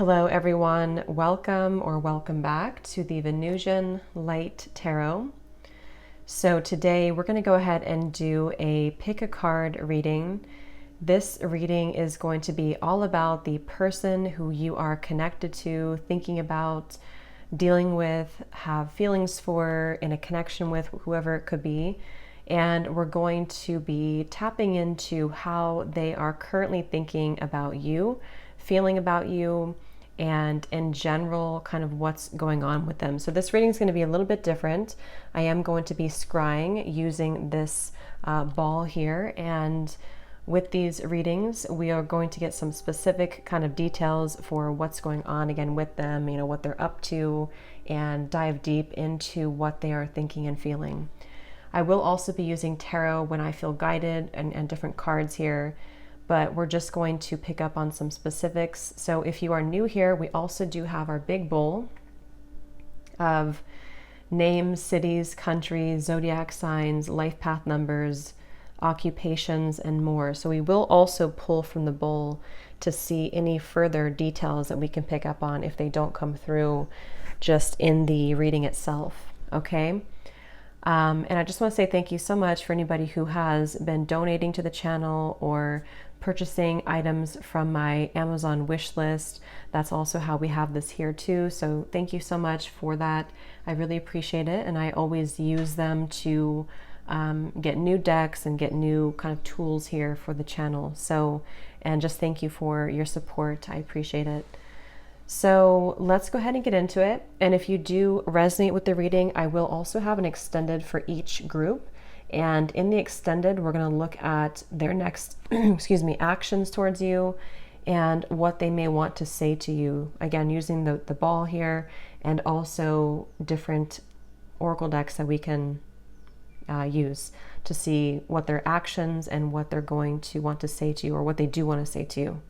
Hello everyone, welcome back to the Venusian Light Tarot. So today we're going to go ahead and do a pick a card reading. This reading is going to be all about the person who you are connected to, thinking about, dealing with, have feelings for, in a connection with, whoever it could be. And we're going to be tapping into how they are currently thinking about you, feeling about you, and in general, kind of what's going on with them. So this reading is going to be a little bit different. I am going to be scrying using this ball here, and with these readings, we are going to get some specific kind of details for what's going on again with them, you know, what they're up to, and dive deep into what they are thinking and feeling. I will also be using tarot when I feel guided and different cards here, but we're just going to pick up on some specifics. So if you are new here, we also do have our big bowl of names, cities, countries, zodiac signs, life path numbers, occupations, and more. So we will also pull from the bowl to see any further details that we can pick up on if they don't come through just in the reading itself, okay? And I just want to say thank you so much for anybody who has been donating to the channel or purchasing items from my Amazon wish list. That's also how we have this here too. So thank you so much for that. I really appreciate it. And I always use them to get new decks and get new kind of tools here for the channel. So, and just thank you for your support. I appreciate it. So let's go ahead and get into it. And if you do resonate with the reading, I will also have an extended for each group. And in the extended, we're going to look at their next, actions towards you and what they may want to say to you. Again, using the ball here, and also different oracle decks that we can use to see what their actions and what they're going to want to say to you, or what they do want to say to you.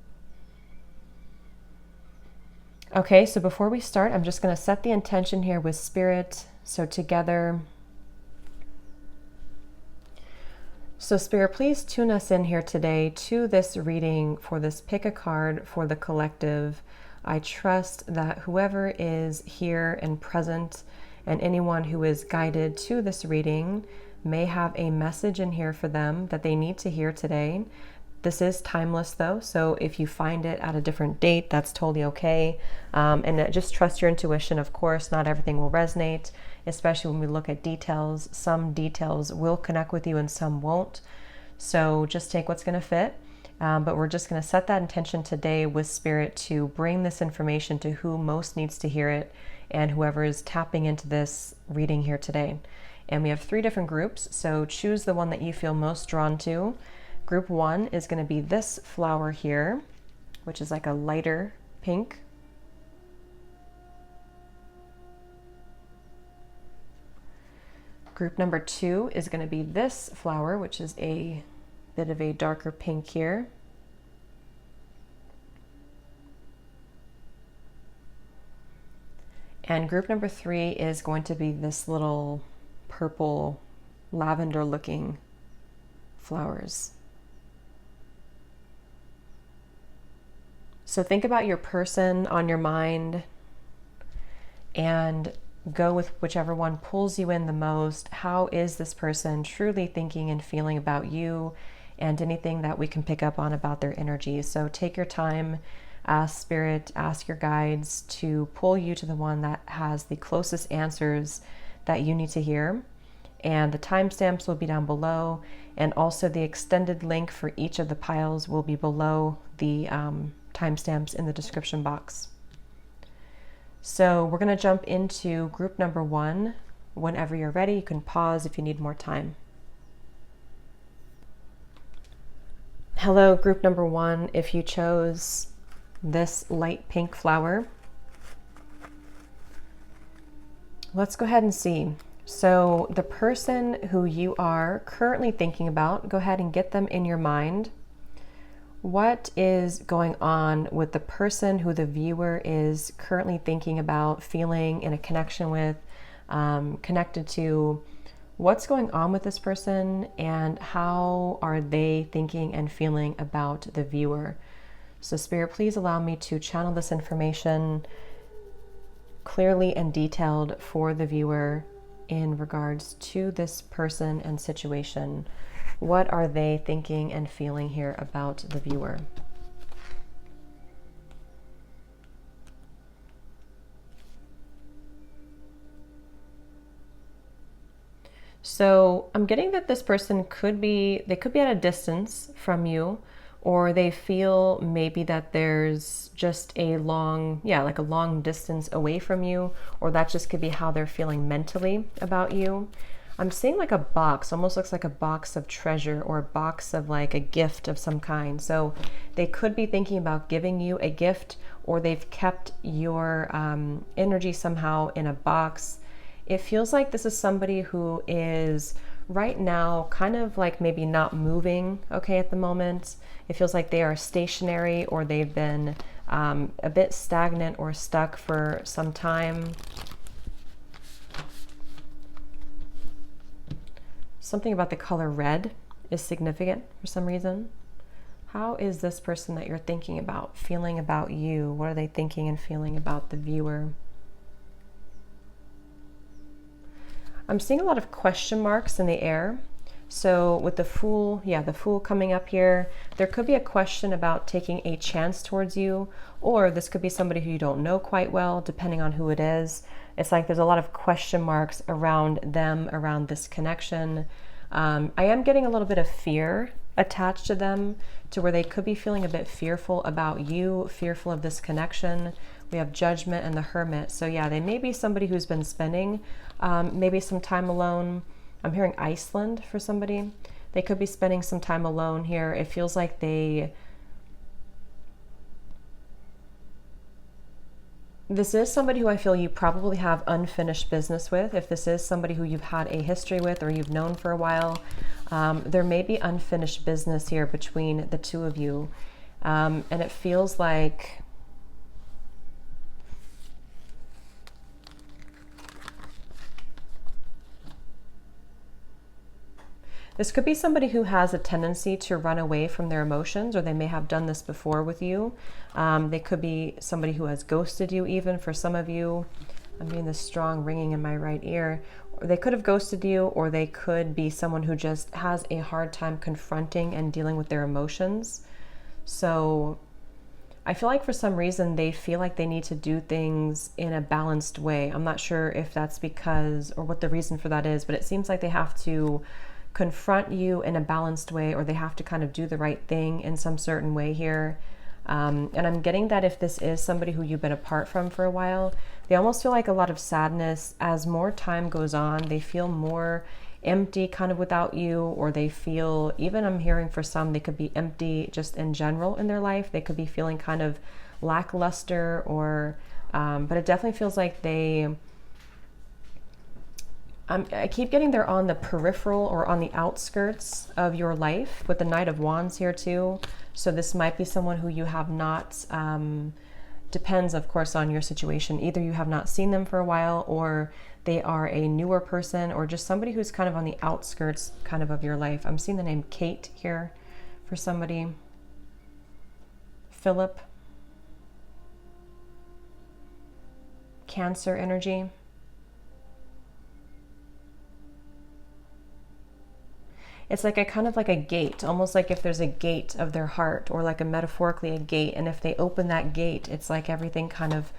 Okay, so before we start, I'm just going to set the intention here with Spirit. So together. So Spirit, please tune us in here today to this reading for this pick a card for the collective. I trust that whoever is here and present and anyone who is guided to this reading may have a message in here for them that they need to hear today. This is timeless though, so if you find it at a different date, that's totally okay. And just trust your intuition, of course. Not everything will resonate, especially when we look at details. Some details will connect with you and some won't. So just take what's going to fit. But we're just going to set that intention today with Spirit to bring this information to who most needs to hear it and whoever is tapping into this reading here today. And we have 3 different groups, so choose the one that you feel most drawn to. Group 1 is going to be this flower here, which is like a lighter pink. Group number 2 is going to be this flower, which is a bit of a darker pink here. And group number 3 is going to be this little purple lavender looking flowers. So think about your person on your mind and go with whichever one pulls you in the most. How is this person truly thinking and feeling about you, and anything that we can pick up on about their energy? So take your time, ask Spirit, ask your guides to pull you to the one that has the closest answers that you need to hear. And the timestamps will be down below, and also the extended link for each of the piles will be below the timestamps in the description box. So we're going to jump into group number 1. Whenever you're ready, you can pause if you need more time. Hello, group number 1. If you chose this light pink flower, let's go ahead and see. So the person who you are currently thinking about, go ahead and get them in your mind. What is going on with the person who the viewer is currently thinking about, feeling in a connection with, connected to? What's going on with this person, and how are they thinking and feeling about the viewer? So Spirit, please allow me to channel this information clearly and detailed for the viewer in regards to this person and situation. What are they thinking and feeling here about the viewer? So I'm getting that this person they could be at a distance from you, or they feel maybe that there's just a long, like a long distance away from you, or that just could be how they're feeling mentally about you. I'm seeing like a box, almost looks like a box of treasure or a box of like a gift of some kind. So they could be thinking about giving you a gift, or they've kept your energy somehow in a box. It feels like this is somebody who is right now kind of like maybe not moving okay at the moment. It feels like they are stationary, or they've been a bit stagnant or stuck for some time. Something about the color red is significant for some reason. How is this person that you're thinking about feeling about you? What are they thinking and feeling about the viewer? I'm seeing a lot of question marks in the air. So with the Fool, the Fool coming up here, there could be a question about taking a chance towards you, or this could be somebody who you don't know quite well, depending on who it is. It's like there's a lot of question marks around them, around this connection. I am getting a little bit of fear attached to them, to where they could be feeling a bit fearful about you, fearful of this connection. We have Judgment and the Hermit. So yeah, they may be somebody who's been spending maybe some time alone. I'm hearing Iceland for somebody. They could be spending some time alone here. It feels like this is somebody who I feel you probably have unfinished business with. If this is somebody who you've had a history with or you've known for a while, there may be unfinished business here between the two of you. And it feels like this could be somebody who has a tendency to run away from their emotions, or they may have done this before with you. They could be somebody who has ghosted you even for some of you. I'm getting this strong ringing in my right ear. They could have ghosted you, or they could be someone who just has a hard time confronting and dealing with their emotions. So I feel like for some reason they feel like they need to do things in a balanced way. I'm not sure if that's because, or what the reason for that is, but it seems like they have to confront you in a balanced way, or they have to kind of do the right thing in some certain way here. And I'm getting that if this is somebody who you've been apart from for a while, they almost feel like a lot of sadness as more time goes on. They feel more empty kind of without you, or they feel, even I'm hearing for some, they could be empty just in general in their life. They could be feeling kind of lackluster, or but it definitely feels like I keep getting they're on the peripheral or on the outskirts of your life, with the Knight of Wands here too. So this might be someone who you have not, depends of course on your situation. Either you have not seen them for a while, or they are a newer person, or just somebody who's kind of on the outskirts kind of your life. I'm seeing the name Kate here for somebody. Philip. Cancer energy. It's like a kind of like a gate, almost like if there's a gate of their heart, or like a metaphorically a gate. And if they open that gate, it's like everything kind of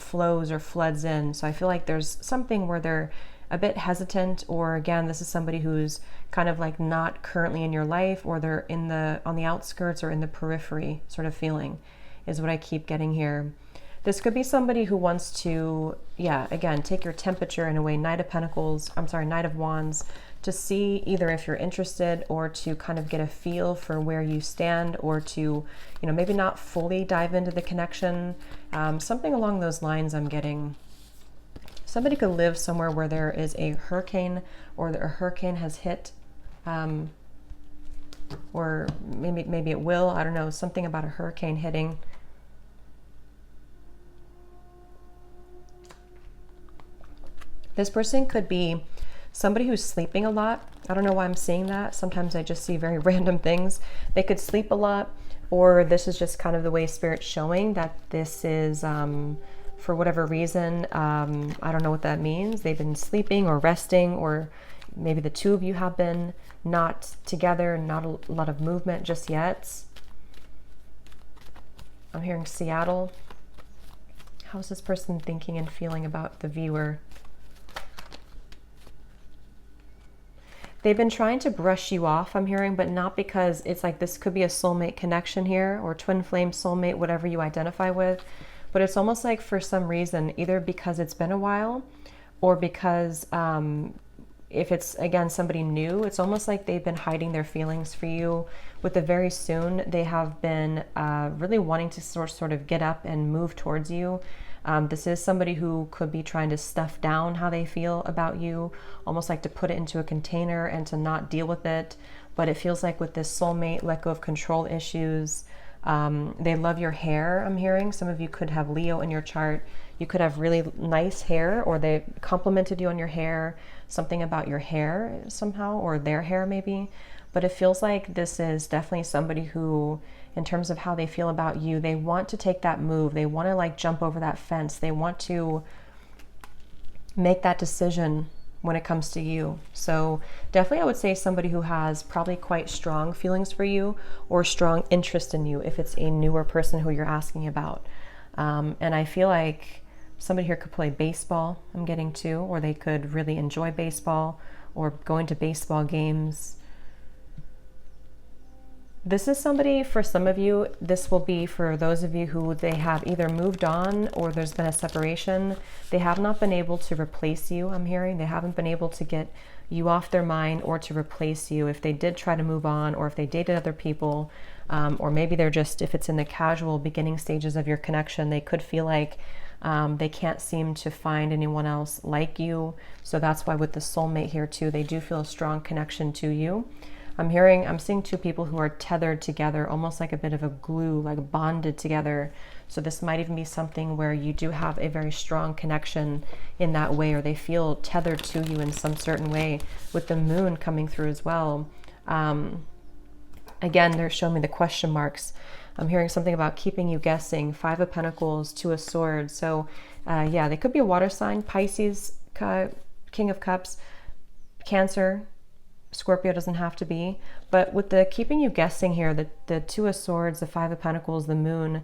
flows or floods in. So I feel like there's something where they're a bit hesitant, or again, this is somebody who's kind of like not currently in your life, or they're on the outskirts or in the periphery sort of feeling is what I keep getting here. This could be somebody who wants to, again, take your temperature in a way. Knight of Wands, to see either if you're interested, or to kind of get a feel for where you stand, or to, maybe not fully dive into the connection. Something along those lines I'm getting. Somebody could live somewhere where there is a hurricane, or a hurricane has hit, or maybe it will, I don't know, something about a hurricane hitting. This person could be somebody who's sleeping a lot. I don't know why I'm seeing that. Sometimes I just see very random things. They could sleep a lot, or this is just kind of the way Spirit's showing that this is, for whatever reason, I don't know what that means. They've been sleeping or resting, or maybe the two of you have been not together, not a lot of movement just yet. I'm hearing Seattle. How's this person thinking and feeling about the viewer? They've been trying to brush you off, I'm hearing, but not because it's like this could be a soulmate connection here, or twin flame soulmate, whatever you identify with. But it's almost like for some reason, either because it's been a while, or because if it's, again, somebody new, it's almost like they've been hiding their feelings for you. With the very soon, they have been really wanting to sort of get up and move towards you. This is somebody who could be trying to stuff down how they feel about you, almost like to put it into a container and to not deal with it. But it feels like with this soulmate, let go of control issues. They love your hair, I'm hearing. Some of you could have Leo in your chart. You could have really nice hair, or they complimented you on your hair, something about your hair somehow, or their hair maybe. But it feels like this is definitely somebody who, in terms of how they feel about you, they want to take that move. They want to like jump over that fence. They want to make that decision when it comes to you. So definitely I would say somebody who has probably quite strong feelings for you, or strong interest in you if it's a newer person who you're asking about. And I feel like somebody here could play baseball, I'm getting too, or they could really enjoy baseball, or going to baseball games. This is somebody, for some of you, this will be for those of you who they have either moved on or there's been a separation. They have not been able to replace you, I'm hearing. They haven't been able to get you off their mind or to replace you. If they did try to move on, or if they dated other people, or maybe they're just, if it's in the casual beginning stages of your connection, they could feel like they can't seem to find anyone else like you. So that's why with the soulmate here too, they do feel a strong connection to you. I'm seeing two people who are tethered together, almost like a bit of a glue, like bonded together. So this might even be something where you do have a very strong connection in that way, or they feel tethered to you in some certain way, with the moon coming through as well. Again, they're showing me the question marks. I'm hearing something about keeping you guessing. 5 of Pentacles, 2 of Swords. So yeah, they could be a water sign, Pisces, King of Cups, Cancer, Scorpio doesn't have to be. But with the keeping you guessing here, the 2 of Swords, the 5 of Pentacles, the moon,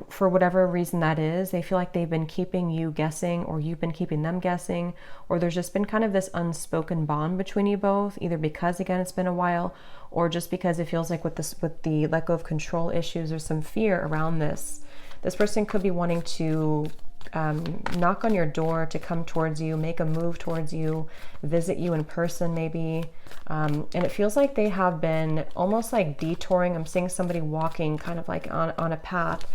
for whatever reason that is, they feel like they've been keeping you guessing, or you've been keeping them guessing, or there's just been kind of this unspoken bond between you both, either because, again, it's been a while, or just because it feels like with the let go of control issues, there's some fear around this. This person could be wanting to knock on your door, to come towards you, make a move towards you, visit you in person maybe. And it feels like they have been almost like detouring. I'm seeing somebody walking kind of like on a path,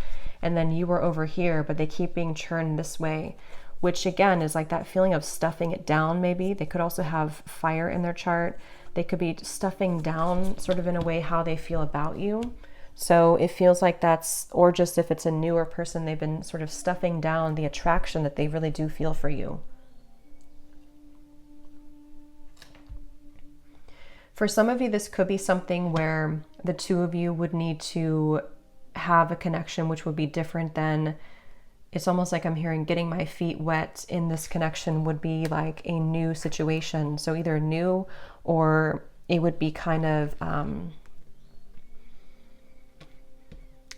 and then you were over here, but they keep being churned this way, which again is like that feeling of stuffing it down maybe. They could also have fire in their chart. They could be stuffing down sort of in a way how they feel about you. So it feels like that's, or just if it's a newer person, they've been sort of stuffing down the attraction that they really do feel for you. For some of you, this could be something where the two of you would need to have a connection, which would be different than, it's almost like I'm hearing getting my feet wet in this connection would be like a new situation. So either new, or it would be kind of,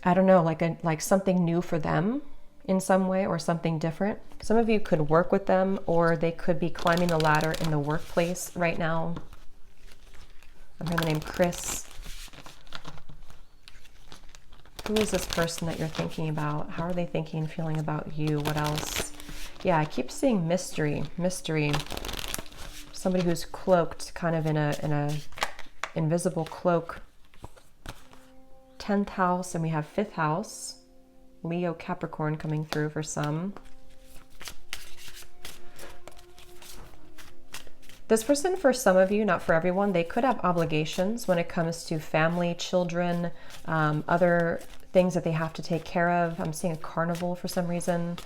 I don't know, like something new for them in some way, or something different. Some of you could work with them, or they could be climbing the ladder in the workplace right now. I'm hearing the name Chris. Who is this person that you're thinking about? How are they thinking and feeling about you? What else? Yeah, I keep seeing mystery. Somebody who's cloaked, kind of in a invisible cloak. 10th house, and we have 5th house. Leo, Capricorn coming through for some. This person, for some of you, not for everyone, they could have obligations when it comes to family, children, other things that they have to take care of. I'm seeing a carnival for some reason.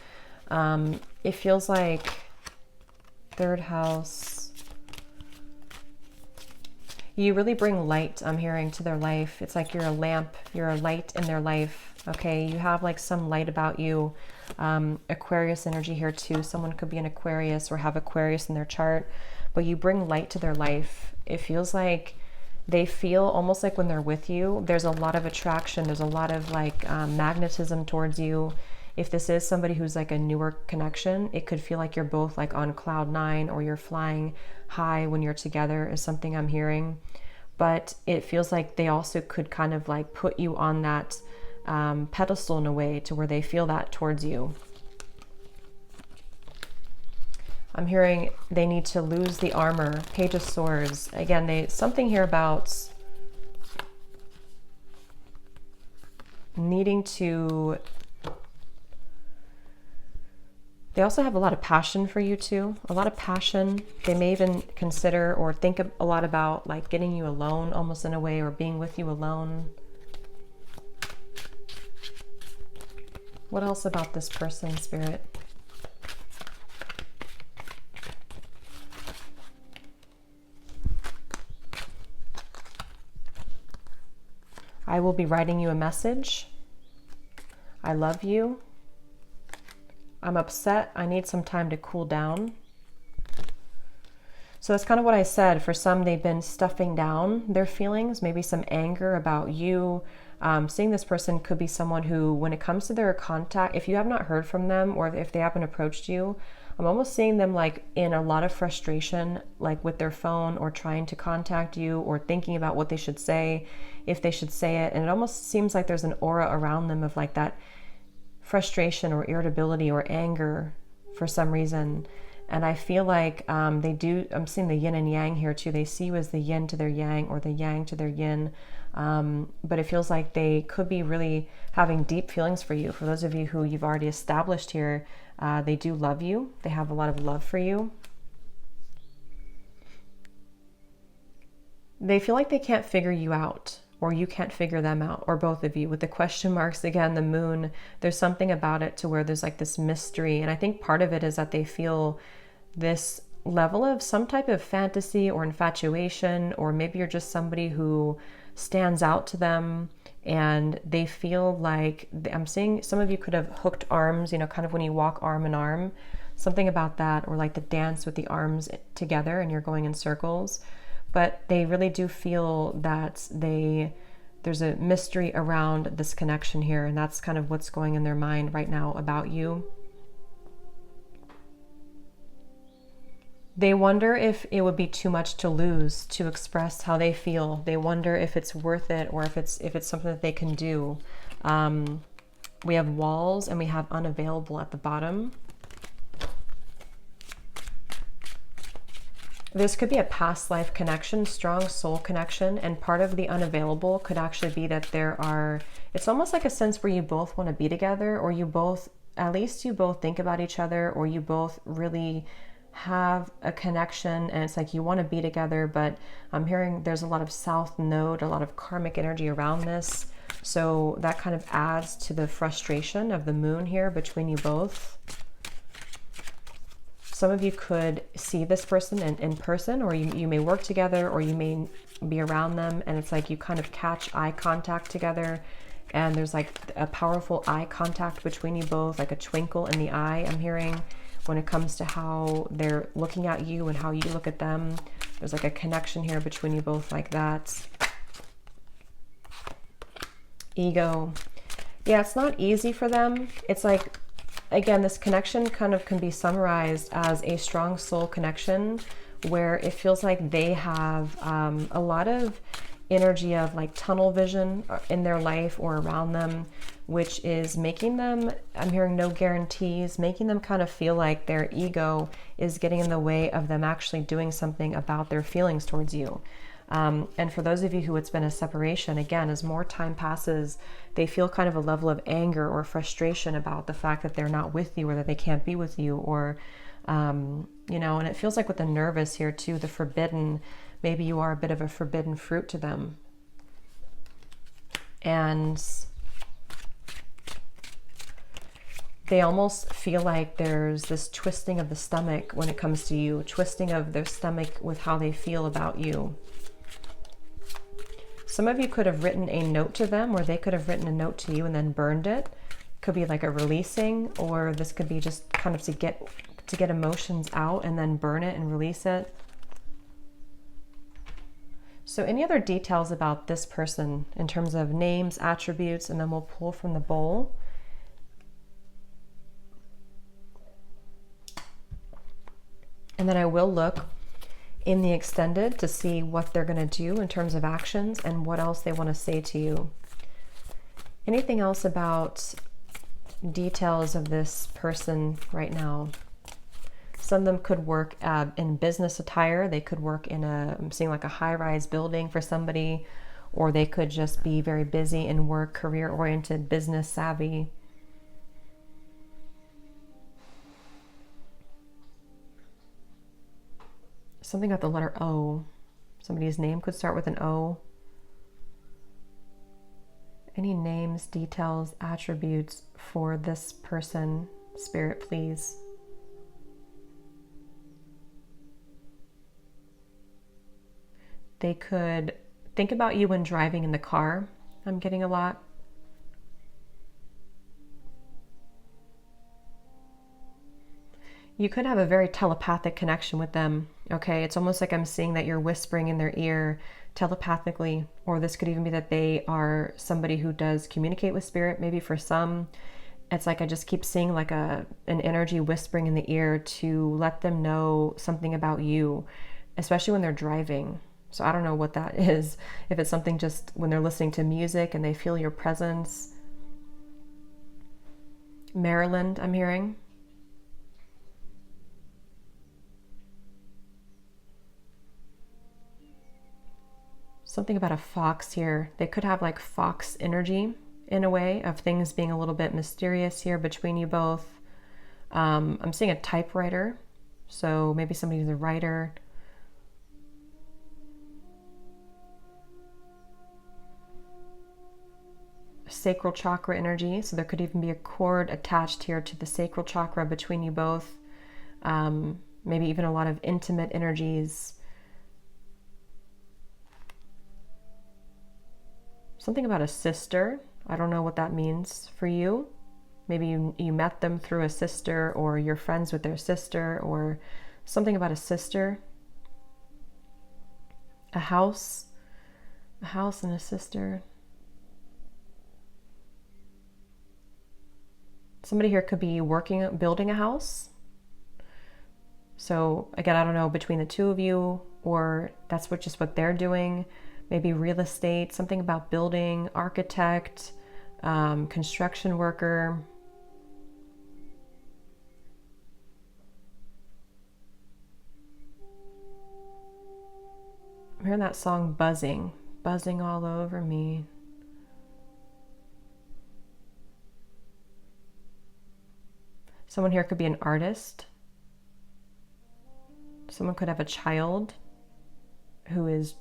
It feels like 3rd house. You really bring light, I'm hearing, to their life. It's like you're a lamp, you're a light in their life. Okay, you have like some light about you. Aquarius energy here too. Someone could be an Aquarius or have Aquarius in their chart, but you bring light to their life. It feels like they feel almost like when they're with you, there's a lot of attraction. There's a lot of like magnetism towards you. If this is somebody who's like a newer connection, it could feel like you're both like on cloud nine, or you're flying high when you're together, is something I'm hearing. But it feels like they also could kind of like put you on that pedestal in a way to where they feel that towards you. I'm hearing they need to lose the armor. Page of Swords. Again, something here about needing to... They also have a lot of passion for you too. A lot of passion. They may even consider or think a lot about like getting you alone almost in a way, or being with you alone. What else about this person, Spirit? I will be writing you a message. I love you. I'm upset. I need some time to cool down. So that's kind of what I said. For some, they've been stuffing down their feelings, maybe some anger about you. Seeing this person could be someone who, when it comes to their contact, if you have not heard from them or if they haven't approached you, I'm almost seeing them like in a lot of frustration, like with their phone or trying to contact you or thinking about what they should say, if they should say it. And it almost seems like there's an aura around them of like that frustration or irritability or anger for some reason. And I feel like I'm seeing the yin and yang here too. They see you as the yin to their yang, or the yang to their yin. But it feels like they could be really having deep feelings for you. For those of you who you've already established here, they do love you. They have a lot of love for you. They feel like they can't figure you out, or you can't figure them out, or both of you. With the question marks, again, the moon, there's something about it to where there's like this mystery. And I think part of it is that they feel this level of some type of fantasy or infatuation, or maybe you're just somebody who stands out to them, and they feel like, I'm seeing some of you could have hooked arms, you know, kind of when you walk arm in arm, something about that, or like the dance with the arms together and you're going in circles. But they really do feel that there's a mystery around this connection here, and that's kind of what's going in their mind right now about you. They wonder if it would be too much to lose to express how they feel. They wonder if it's worth it, or if it's something that they can do. We have walls and we have unavailable at the bottom. This could be a past life connection, strong soul connection, and part of the unavailable could actually be that it's almost like a sense where you both want to be together, or at least you both think about each other, or you both really have a connection, and it's like you want to be together. But I'm hearing there's a lot of south node, a lot of karmic energy around this. So that kind of adds to the frustration of the moon here between you both. Some of you could see this person in person, or you may work together, or you may be around them, and it's like you kind of catch eye contact together, and there's like a powerful eye contact between you both, like a twinkle in the eye, I'm hearing, when it comes to how they're looking at you and how you look at them. There's like a connection here between you both like that. Ego. Yeah, it's not easy for them. It's like, again, this connection kind of can be summarized as a strong soul connection, where it feels like they have a lot of energy of like tunnel vision in their life or around them, which is making them, I'm hearing no guarantees, making them kind of feel like their ego is getting in the way of them actually doing something about their feelings towards you. And for those of you who it's been a separation, again, as more time passes, they feel kind of a level of anger or frustration about the fact that they're not with you, or that they can't be with you, or, you know, and it feels like with the nervous here too, the forbidden, maybe you are a bit of a forbidden fruit to them. And they almost feel like there's this twisting of the stomach when it comes to you, twisting of their stomach with how they feel about you. Some of you could have written a note to them, or they could have written a note to you and then burned it. Could be like a releasing, or this could be just kind of to get emotions out and then burn it and release it. So any other details about this person in terms of names, attributes, and then we'll pull from the bowl. And then I will look in the extended to see what they're going to do in terms of actions and what else they want to say to you. Anything else about details of this person right now? Some of them could work in business attire. They could work in I'm seeing like a high-rise building for somebody, or they could just be very busy in work, career-oriented, business savvy. Something about the letter O. Somebody's name could start with an O. Any names, details, attributes for this person, Spirit, please? They could think about you when driving in the car. I'm getting a lot. You could have a very telepathic connection with them, okay? It's almost like I'm seeing that you're whispering in their ear telepathically, or this could even be that they are somebody who does communicate with spirit. Maybe for some, it's like I just keep seeing like an energy whispering in the ear to let them know something about you, especially when they're driving. So I don't know what that is. If it's something just when they're listening to music and they feel your presence. Maryland, I'm hearing. Something about a fox here. They could have like fox energy in a way of things being a little bit mysterious here between you both. I'm seeing a typewriter. So maybe somebody's a writer. Sacral chakra energy. So there could even be a cord attached here to the sacral chakra between you both. Maybe even a lot of intimate energies. Something about a sister. I don't know what that means for you. Maybe you met them through a sister, or you're friends with their sister, or something about a sister. A house and a sister. Somebody here could be building a house. So again, I don't know between the two of you, or that's just what they're doing. Maybe real estate, something about building, architect, construction worker. I'm hearing that song buzzing all over me. Someone here could be an artist. Someone could have a child who is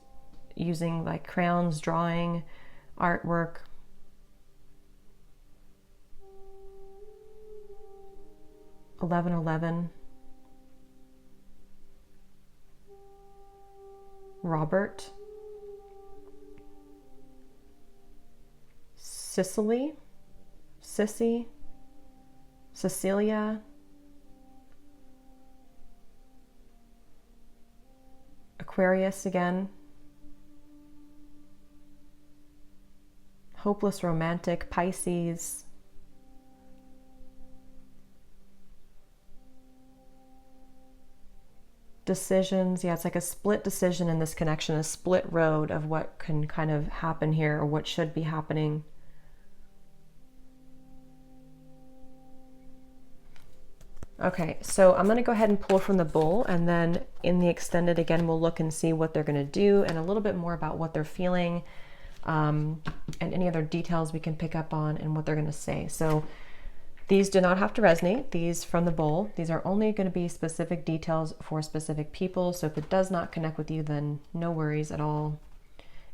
using like crayons, drawing, artwork. (1111). Robert. Sicily. Sissy. Cecilia. Aquarius again. Hopeless romantic, Pisces. Decisions. Yeah, it's like a split decision in this connection, a split road of what can kind of happen here, or what should be happening. Okay, so I'm going to go ahead and pull from the bowl, and then in the extended again, we'll look and see what they're going to do and a little bit more about what they're feeling. And any other details we can pick up on and what they're going to say. So these do not have to resonate. These from the bowl, these are only going to be specific details for specific people. So if it does not connect with you, then no worries at all.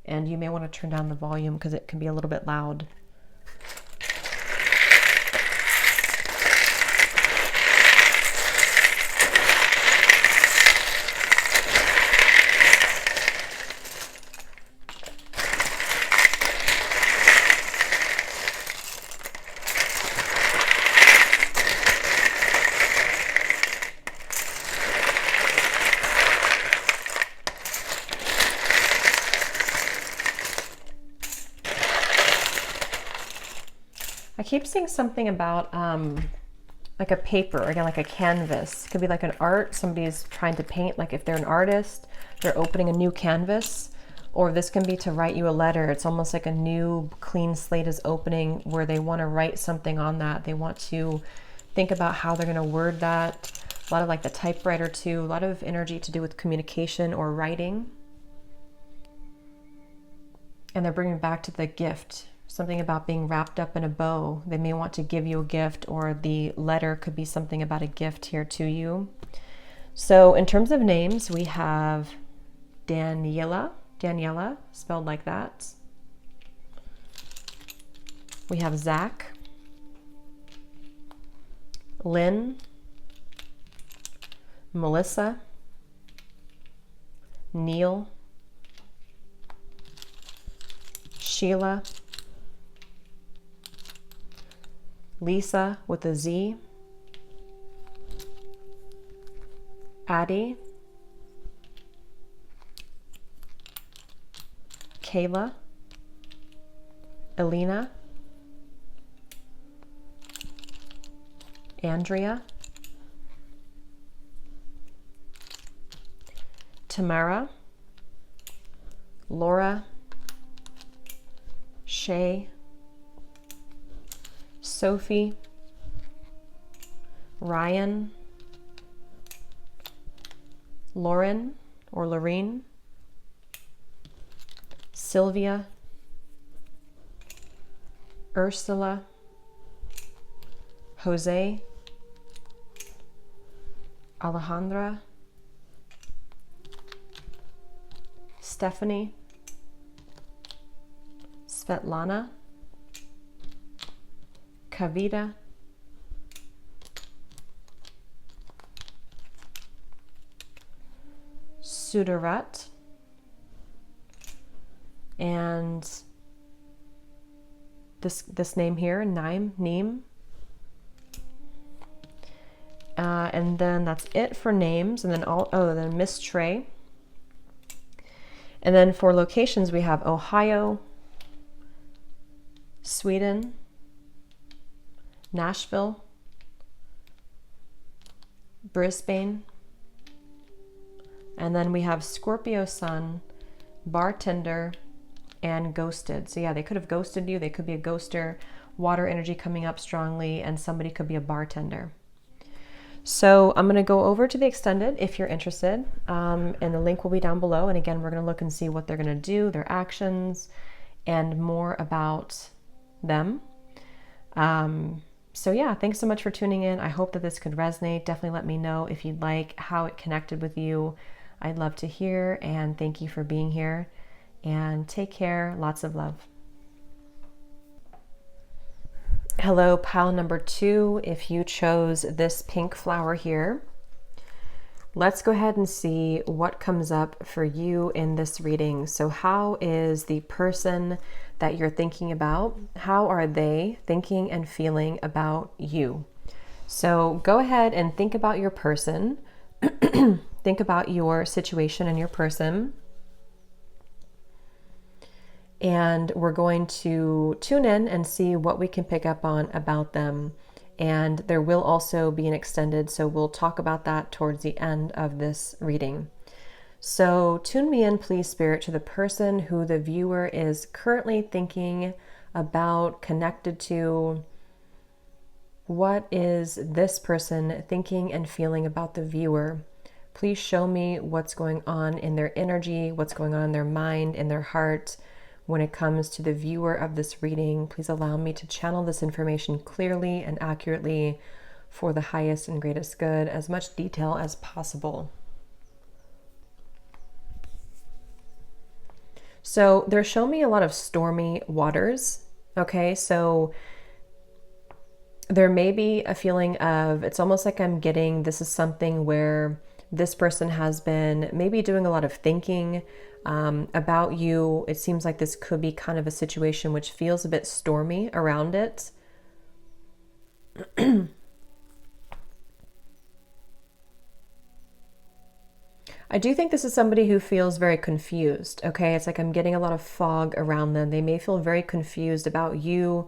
And you may want to turn down the volume because it can be a little bit loud. I keep seeing something about like a paper, again, like a canvas. It could be like an art, somebody's trying to paint, like if they're an artist, they're opening a new canvas. Or this can be to write you a letter. It's almost like a new clean slate is opening where they want to write something on that. They want to think about how they're going to word that. A lot of like the typewriter too, a lot of energy to do with communication or writing. And they're bringing back to the gift, something about being wrapped up in a bow. They may want to give you a gift, or the letter could be something about a gift here to you. So in terms of names, we have Daniela, spelled like that. We have Zach, Lynn, Melissa, Neil, Sheila, Lisa with a Z, Addie, Kayla, Elena, Andrea, Tamara, Laura, Shay, Sophie, Ryan, Lauren or Lorene, Sylvia, Ursula, Jose, Alejandra, Stephanie, Svetlana, Kavita, Sudarat, and this name here, Neem. And then that's it for names. And then then Miss Trey. And then for locations, we have Ohio, Sweden, Nashville, Brisbane, and then we have Scorpio Sun, Bartender, and Ghosted. So yeah, they could have ghosted you. They could be a ghoster, water energy coming up strongly, and somebody could be a bartender. So I'm going to go over to the extended if you're interested, and the link will be down below. And again, we're going to look and see what they're going to do, their actions, and more about them. So yeah, thanks so much for tuning in. I hope that this could resonate. Definitely let me know if you'd like how it connected with you. I'd love to hear, and thank you for being here, and take care. Lots of love. Hello, pile number 2. If you chose this pink flower here, let's go ahead and see what comes up for you in this reading. So how is the person that you're thinking about, how are they thinking and feeling about you? So go ahead and think about your person. Think about your situation and your person. And we're going to tune in and see what we can pick up on about them. And there will also be an extended, so we'll talk about that towards the end of this reading. So tune me in, please, Spirit, to the person who the viewer is currently thinking about, connected to. What is this person thinking and feeling about the viewer? Please show me what's going on in their energy, what's going on in their mind, in their heart. When it comes to the viewer of this reading, please allow me to channel this information clearly and accurately for the highest and greatest good, as much detail as possible. So they're showing me a lot of stormy waters. Okay, so there may be a feeling of, it's almost like I'm getting, this is something where this person has been maybe doing a lot of thinking about you. It seems like this could be kind of a situation which feels a bit stormy around it. I do think this is somebody who feels very confused, okay? It's like I'm getting a lot of fog around them. They may feel very confused about you,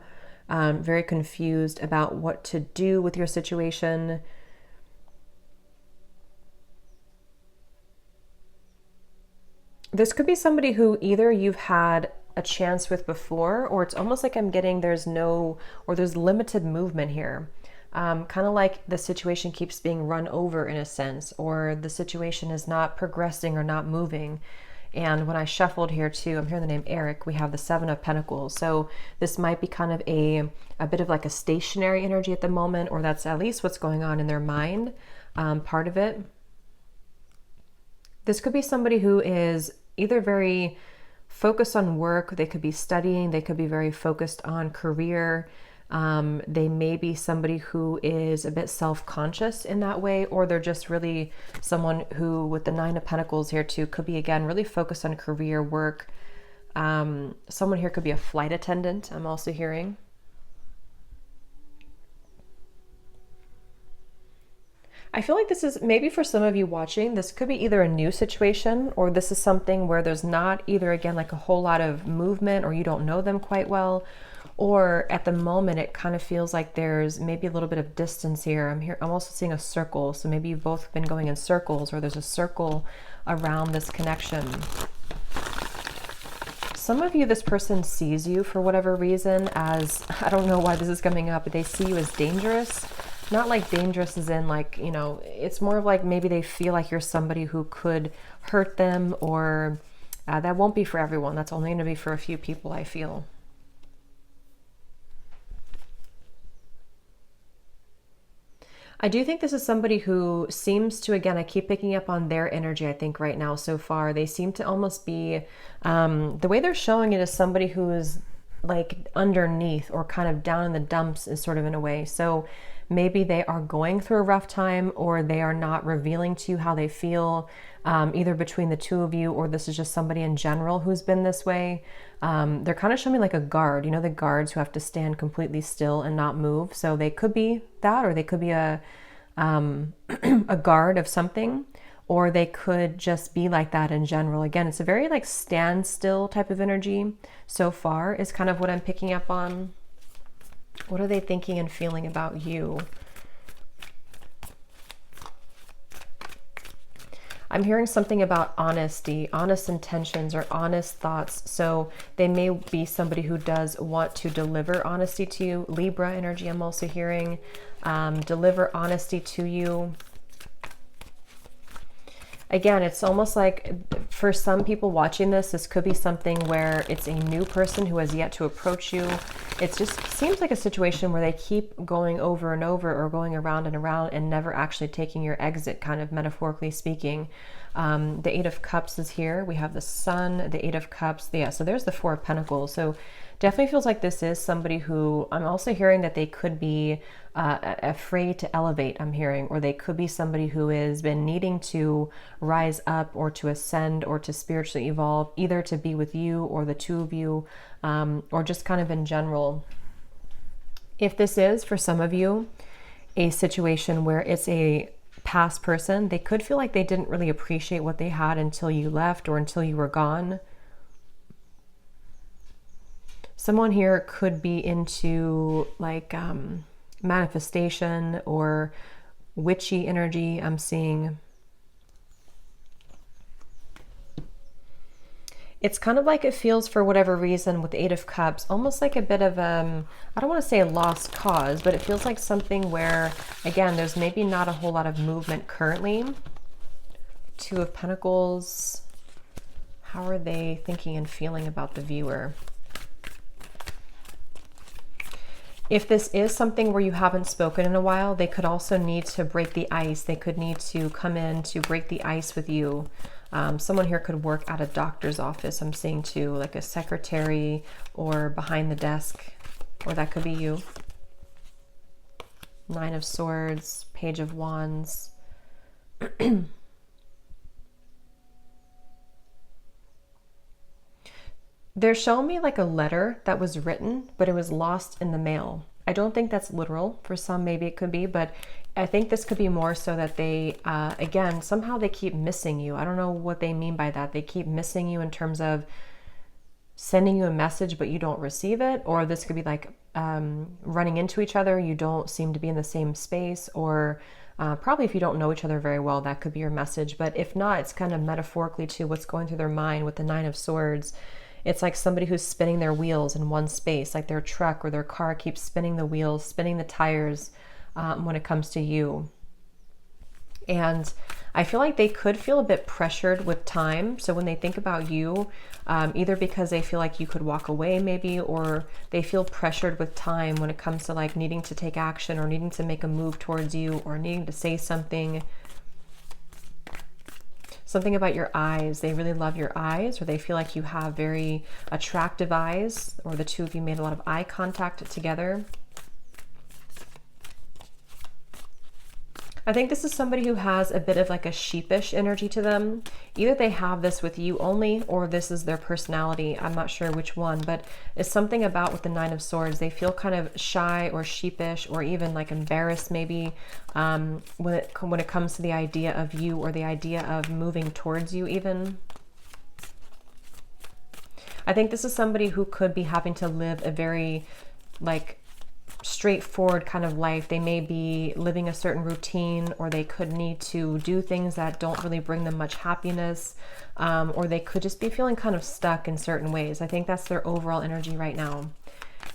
very confused about what to do with your situation. This could be somebody who either you've had a chance with before, or it's almost like I'm getting there's limited movement here. Kind of like the situation keeps being run over in a sense, or the situation is not progressing or not moving. And when I shuffled here too, I'm hearing the name Eric, we have the Seven of Pentacles. So this might be kind of a bit of like a stationary energy at the moment, or that's at least what's going on in their mind, part of it. This could be somebody who is either very focused on work, they could be studying, they could be very focused on career. They may be somebody who is a bit self-conscious in that way, or they're just really someone who, with the Nine of Pentacles here too, could be, again, really focused on career, work. Someone here could be a flight attendant, I'm also hearing. I feel like this is, maybe for some of you watching, this could be either a new situation, or this is something where there's not either, again, like a whole lot of movement, or you don't know them quite well, or at the moment it kind of feels like there's maybe a little bit of distance here. I'm also seeing a circle, so maybe you've both been going in circles, or there's a circle around this connection. Some of you, this person sees you for whatever reason as, I don't know why this is coming up, but they see you as dangerous. Not like dangerous as in like, you know, it's more of like maybe they feel like you're somebody who could hurt them, or that won't be for everyone. That's only going to be for a few people, I feel. I do think this is somebody who seems to, again, I keep picking up on their energy, I think right now so far. They seem to almost be, the way they're showing it is somebody who is like underneath or kind of down in the dumps, is sort of in a way. So maybe they are going through a rough time, or they are not revealing to you how they feel, either between the two of you, or this is just somebody in general who's been this way. They're kind of showing me like a guard, you know, the guards who have to stand completely still and not move. So they could be that, or they could be a guard of something, or they could just be like that in general. Again, it's a very like standstill type of energy so far, is kind of what I'm picking up on. What are they thinking and feeling about you? I'm hearing something about honesty, honest intentions, or honest thoughts. So they may be somebody who does want to deliver honesty to you. Libra energy, I'm also hearing. Deliver honesty to you. Again, it's almost like for some people watching this, this could be something where it's a new person who has yet to approach you. It just seems like a situation where they keep going over and over, or going around and never actually taking your exit, kind of metaphorically speaking. The Eight of Cups is here. We have the Sun, the Eight of Cups. Yeah, so there's the Four of Pentacles. So definitely feels like this is somebody who, I'm also hearing that they could be afraid to elevate, I'm hearing, or they could be somebody who has been needing to rise up, or to ascend, or to spiritually evolve, either to be with you or the two of you, or just kind of in general. If this is, for some of you, a situation where it's a past person, they could feel like they didn't really appreciate what they had until you left, or until you were gone. Someone here could be into like manifestation or witchy energy, I'm seeing. It's kind of like it feels, for whatever reason, with the Eight of Cups, almost like a bit of, I don't want to say a lost cause, but it feels like something where, again, there's maybe not a whole lot of movement currently. Two of Pentacles. How are they thinking and feeling about the viewer? If this is something where you haven't spoken in a while, they could also need to break the ice. They could need to come in to break the ice with you. Someone here could work at a doctor's office, I'm seeing too, like a secretary or behind the desk, or that could be you. Nine of Swords, Page of Wands. They're showing me like a letter that was written, but it was lost in the mail. I don't think that's literal. For some, maybe it could be, but I think this could be more so that they, again, somehow they keep missing you. I don't know what they mean by that. They keep missing you in terms of sending you a message but you don't receive it, or this could be like running into each other, you don't seem to be in the same space, or probably if you don't know each other very well, that could be your message. But if not, it's kind of metaphorically to what's going through their mind with the Nine of Swords. It's like somebody who's spinning their wheels in one space, like their truck or their car keeps spinning the wheels, spinning the tires when it comes to you. And I feel like they could feel a bit pressured with time. So when they think about you, either because they feel like you could walk away maybe, or they feel pressured with time when it comes to like needing to take action or needing to make a move towards you or needing to say something. Something about your eyes. They really love your eyes, or they feel like you have very attractive eyes, or the two of you made a lot of eye contact together. I think this is somebody who has a bit of like a sheepish energy to them. Either they have this with you only, or this is their personality. I'm not sure which one, but it's something about with the Nine of Swords. They feel kind of shy or sheepish, or even like embarrassed maybe when it comes to the idea of you, or the idea of moving towards you even. I think this is somebody who could be having to live a very like straightforward kind of life. They may be living a certain routine, or they could need to do things that don't really bring them much happiness, or they could just be feeling kind of stuck in certain ways. I think that's their overall energy right now.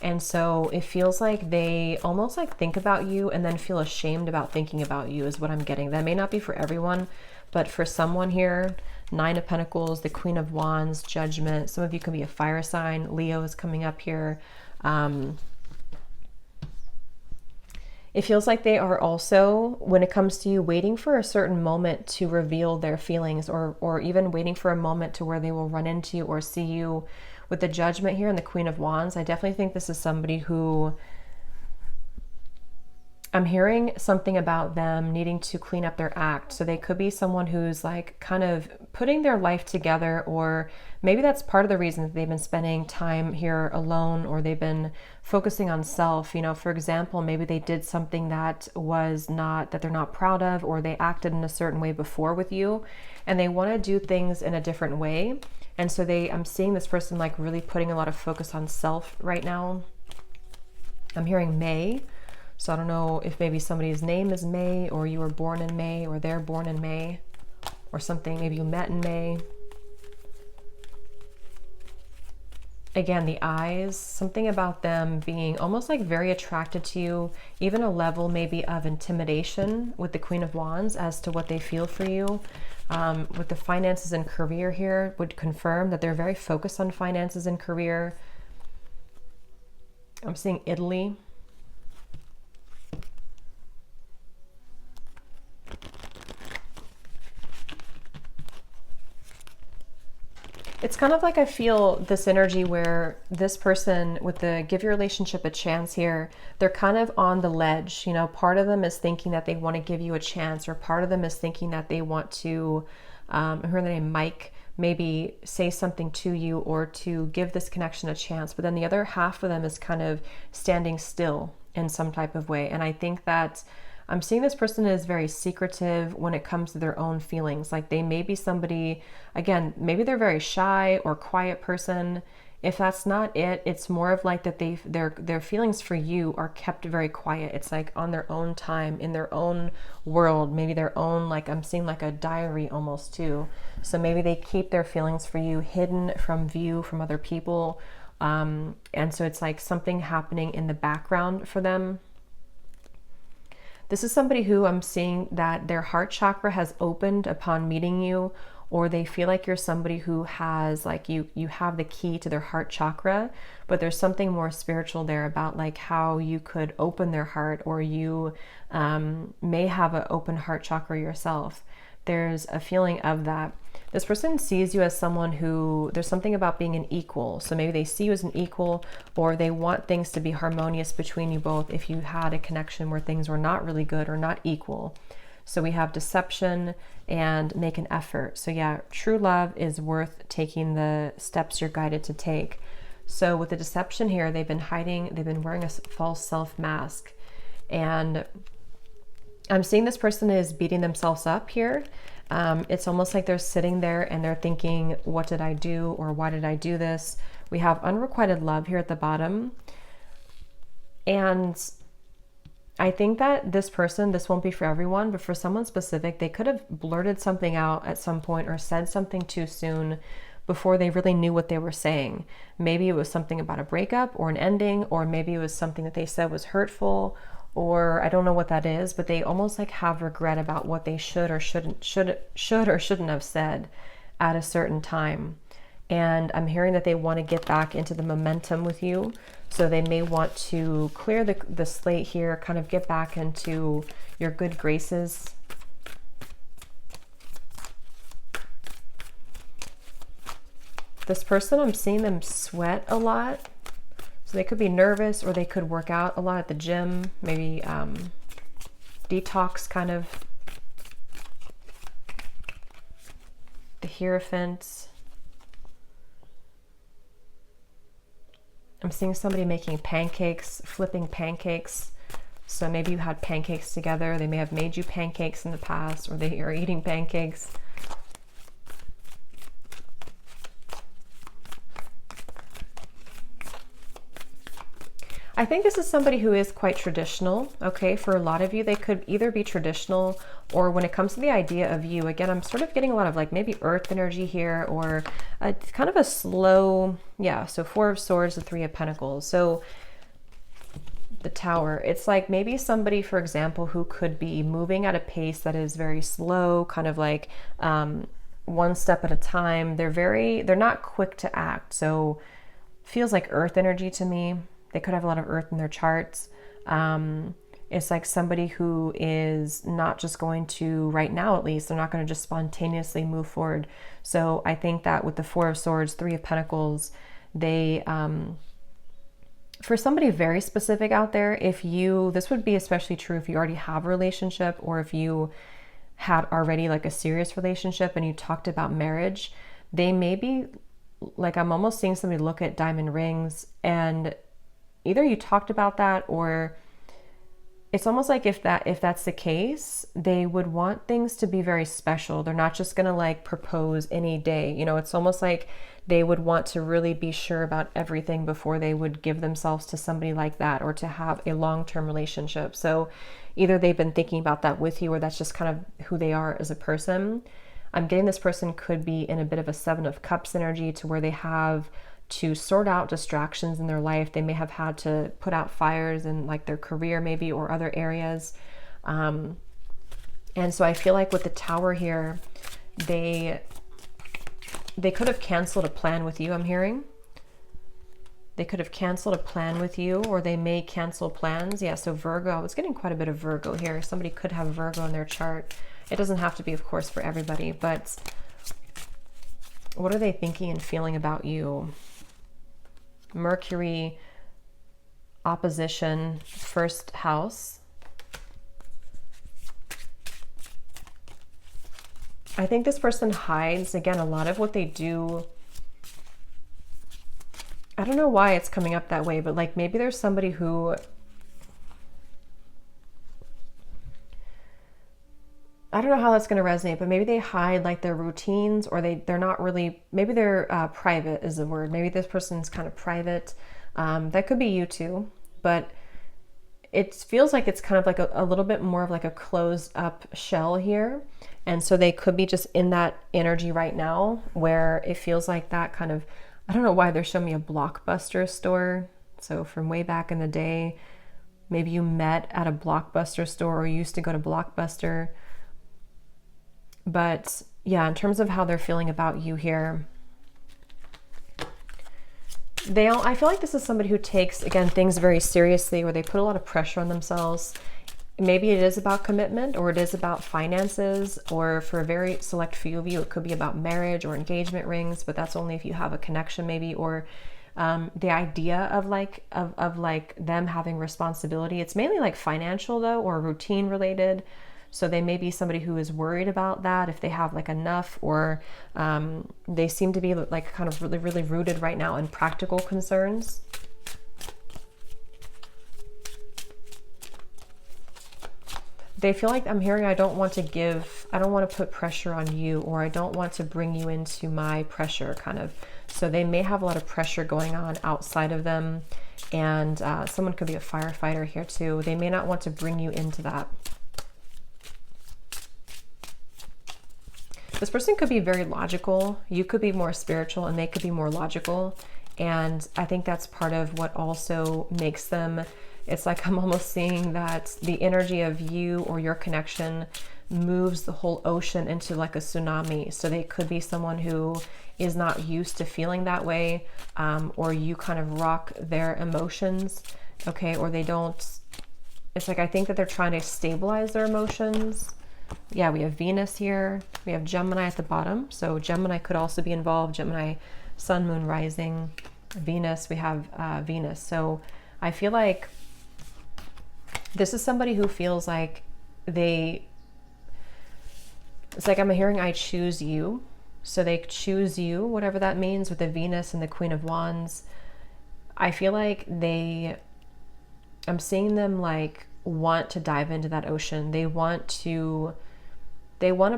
And so it feels like they almost like think about you and then feel ashamed about thinking about you is what I'm getting. That may not be for everyone, but for someone here, Nine of Pentacles, the Queen of Wands, Judgment. Some of you can be a fire sign. Leo is coming up here. It feels like they are also, when it comes to you, waiting for a certain moment to reveal their feelings, or even waiting for a moment to where they will run into you or see you. With the Judgment here and the Queen of Wands, I definitely think this is somebody who, I'm hearing something about them needing to clean up their act. So they could be someone who's like kind of putting their life together, or maybe that's part of the reason that they've been spending time here alone, or they've been focusing on self. You know, for example, maybe they did something that was not, that they're not proud of, or they acted in a certain way before with you, and they want to do things in a different way. And so I'm seeing this person like really putting a lot of focus on self right now. I'm hearing May. So I don't know if maybe somebody's name is May, or you were born in May, or they're born in May, or something. Maybe you met in May. Again, the eyes, something about them being almost like very attracted to you, even a level maybe of intimidation with the Queen of Wands as to what they feel for you. With the finances and career here, would confirm that they're very focused on finances and career. I'm seeing Italy. It's kind of like I feel this energy where this person with the give your relationship a chance here, they're kind of on the ledge. You know, part of them is thinking that they want to give you a chance, or part of them is thinking that they want to, I heard the name Mike, maybe say something to you or to give this connection a chance. But then the other half of them is kind of standing still in some type of way. And I think that I'm seeing this person is very secretive when it comes to their own feelings. Like they may be somebody, again, maybe they're very shy or quiet person. If that's not it, it's more of like that their feelings for you are kept very quiet. It's like on their own time, in their own world, maybe their own, like I'm seeing like a diary almost too. So maybe they keep their feelings for you hidden from view from other people. And so it's like something happening in the background for them. This is somebody who I'm seeing that their heart chakra has opened upon meeting you, or they feel like you're somebody who has like you have the key to their heart chakra, but there's something more spiritual there about like how you could open their heart, or you may have an open heart chakra yourself. There's a feeling of that. This person sees you as someone who, there's something about being an equal. So maybe they see you as an equal, or they want things to be harmonious between you both if you had a connection where things were not really good or not equal. So we have deception and make an effort. So yeah, true love is worth taking the steps you're guided to take. So with the deception here, they've been hiding, they've been wearing a false self mask. And I'm seeing this person is beating themselves up here. It's almost like they're sitting there and they're thinking, what did I do? Or why did I do this? We have unrequited love here at the bottom. And I think that this person, this won't be for everyone, but for someone specific, they could have blurted something out at some point or said something too soon before they really knew what they were saying. Maybe it was something about a breakup or an ending, or maybe it was something that they said was hurtful, or I don't know what that is, but they almost like have regret about what they should or shouldn't have said at a certain time. And I'm hearing that they want to get back into the momentum with you. So they may want to clear the slate here, kind of get back into your good graces. This person, I'm seeing them sweat a lot. So they could be nervous, or they could work out a lot at the gym, maybe detox kind of. The Hierophant. I'm seeing somebody making pancakes, flipping pancakes. So maybe you had pancakes together. They may have made you pancakes in the past, or they are eating pancakes. I think this is somebody who is quite traditional, okay? For a lot of you, they could either be traditional, or when it comes to the idea of you, again, I'm sort of getting a lot of like maybe earth energy here, or a kind of a slow, yeah, so Four of Swords, the Three of Pentacles. So the Tower, it's like maybe somebody, for example, who could be moving at a pace that is very slow, kind of like one step at a time. They're not quick to act. So feels like earth energy to me. They could have a lot of earth in their charts. It's like somebody who is not just going to, right now at least, they're not going to just spontaneously move forward. So I think that with the Four of Swords, Three of Pentacles, they, for somebody very specific out there, this would be especially true if you already have a relationship, or if you had already like a serious relationship and you talked about marriage, they may be like, I'm almost seeing somebody look at diamond rings, and either you talked about that, or it's almost like if that's the case, they would want things to be very special. They're not just going to like propose any day. You know, it's almost like they would want to really be sure about everything before they would give themselves to somebody like that, or to have a long-term relationship. So either they've been thinking about that with you, or that's just kind of who they are as a person. I'm getting this person could be in a bit of a Seven of Cups energy, to where they have to sort out distractions in their life. They may have had to put out fires in like their career maybe, or other areas. And so I feel like with the Tower here, they could have canceled a plan with you, I'm hearing. They could have canceled a plan with you, or they may cancel plans. Yeah, so Virgo, I was getting quite a bit of Virgo here. Somebody could have Virgo in their chart. It doesn't have to be, of course, for everybody, but what are they thinking and feeling about you? Mercury, opposition, first house. I think this person hides, again, a lot of what they do. I don't know why it's coming up that way, but like maybe there's somebody who, I don't know how that's going to resonate, but maybe they hide like their routines, or they're not really, maybe they're private is the word. Maybe this person's kind of private. That could be you too, but it feels like it's kind of like a little bit more of like a closed up shell here. And so they could be just in that energy right now, where it feels like that kind of, I don't know why they're showing me a Blockbuster store. So from way back in the day, maybe you met at a Blockbuster store, or you used to go to Blockbuster. But yeah, in terms of how they're feeling about you here, I feel like this is somebody who takes, again, things very seriously, where they put a lot of pressure on themselves. Maybe it is about commitment, or it is about finances, or for a very select few of you, it could be about marriage or engagement rings, but that's only if you have a connection maybe, or the idea of like them having responsibility. It's mainly like financial though, or routine related. So they may be somebody who is worried about that, if they have like enough, or they seem to be like kind of really, really rooted right now in practical concerns. they feel like I'm hearing, I don't want to put pressure on you, or I don't want to bring you into my pressure kind of. So they may have a lot of pressure going on outside of them. And someone could be a firefighter here too. They may not want to bring you into that. This person could be very logical. You could be more spiritual and they could be more logical. And I think that's part of what also makes them, it's like I'm almost seeing that the energy of you or your connection moves the whole ocean into like a tsunami. So they could be someone who is not used to feeling that way, or you kind of rock their emotions, okay? Or they don't, it's like I think that they're trying to stabilize their emotions. Yeah, we have Venus here. We have Gemini at the bottom. So Gemini could also be involved. Gemini, Sun, Moon, Rising, Venus. We have Venus. So I feel like this is somebody who feels like it's like I'm hearing I choose you. So they choose you, whatever that means, with the Venus and the Queen of Wands. I feel like I'm seeing them like want to dive into that ocean. They want to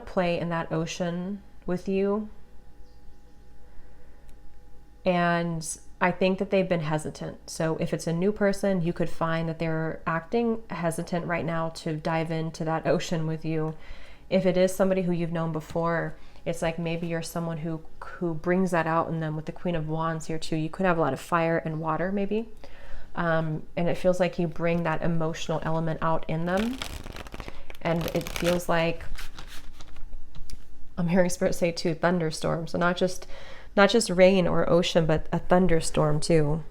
play in that ocean with you. And I think that they've been hesitant. So if it's a new person, you could find that they're acting hesitant right now to dive into that ocean with you. If it is somebody who you've known before, it's like maybe you're someone who brings that out in them with the Queen of Wands here too. You could have a lot of fire and water maybe. And it feels like you bring that emotional element out in them. And it feels like, I'm hearing Spirit say too, thunderstorm. So not just rain or ocean, but a thunderstorm too.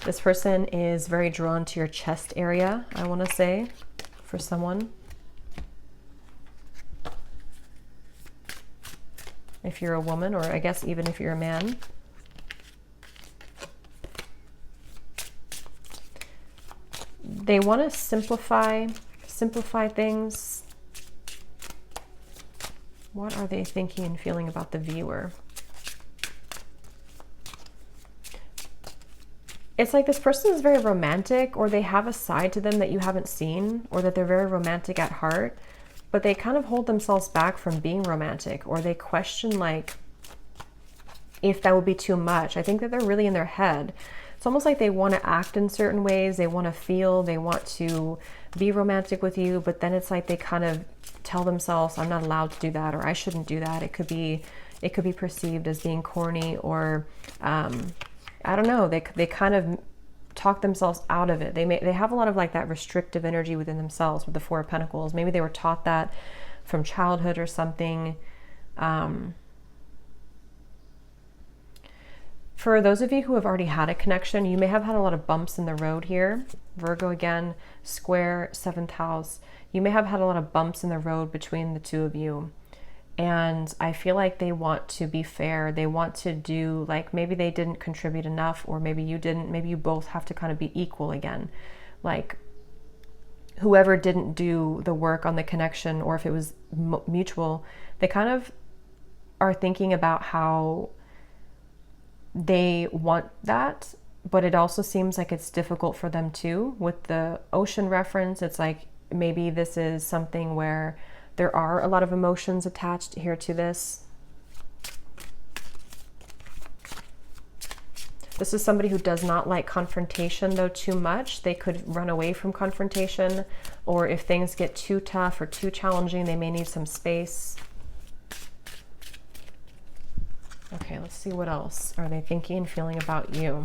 This person is very drawn to your chest area, I want to say, for someone. If you're a woman, or I guess even if you're a man. They want to simplify things. What are they thinking and feeling about the viewer? It's like this person is very romantic, or they have a side to them that you haven't seen, or that they're very romantic at heart, but they kind of hold themselves back from being romantic, or they question like if that would be too much. I think that they're really in their head. It's almost like they want to act in certain ways, they want to feel, they want to be romantic with you, but then it's like they kind of tell themselves, I'm not allowed to do that, or I shouldn't do that. It could be perceived as being corny, or I don't know, they kind of talk themselves out of it. They have a lot of like that restrictive energy within themselves with the Four of Pentacles. Maybe they were taught that from childhood or something. For those of you who have already had a connection, you may have had a lot of bumps in the road here. Virgo again, square, 7th house. You may have had a lot of bumps in the road between the two of you. And I feel like they want to be fair. They want to do, like, maybe they didn't contribute enough, or maybe you didn't. Maybe you both have to kind of be equal again. Like, whoever didn't do the work on the connection, or if it was mutual, they kind of are thinking about how they want that, but it also seems like it's difficult for them too. With the ocean reference, it's like maybe this is something where there are a lot of emotions attached here to this. This is somebody who does not like confrontation though too much. They could run away from confrontation, or if things get too tough or too challenging, they may need some space. Okay, let's see what else are they thinking and feeling about you.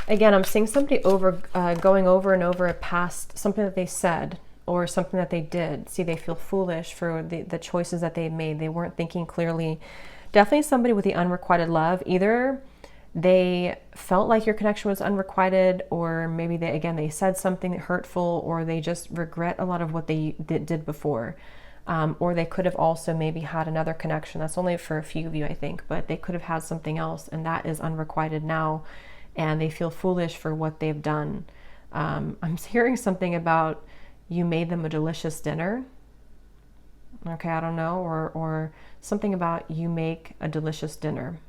Again, I'm seeing somebody going over and over past something that they said or something that they did. See, they feel foolish for the choices that they made. They weren't thinking clearly. Definitely somebody with the unrequited love. Either they felt like your connection was unrequited, or maybe they said something hurtful, or they just regret a lot of what they did before. Or they could have also maybe had another connection. That's only for a few of you, I think, but they could have had something else, and that is unrequited now. And they feel foolish for what they've done. I'm hearing something about you made them a delicious dinner. Okay, I don't know, or something about you make a delicious dinner.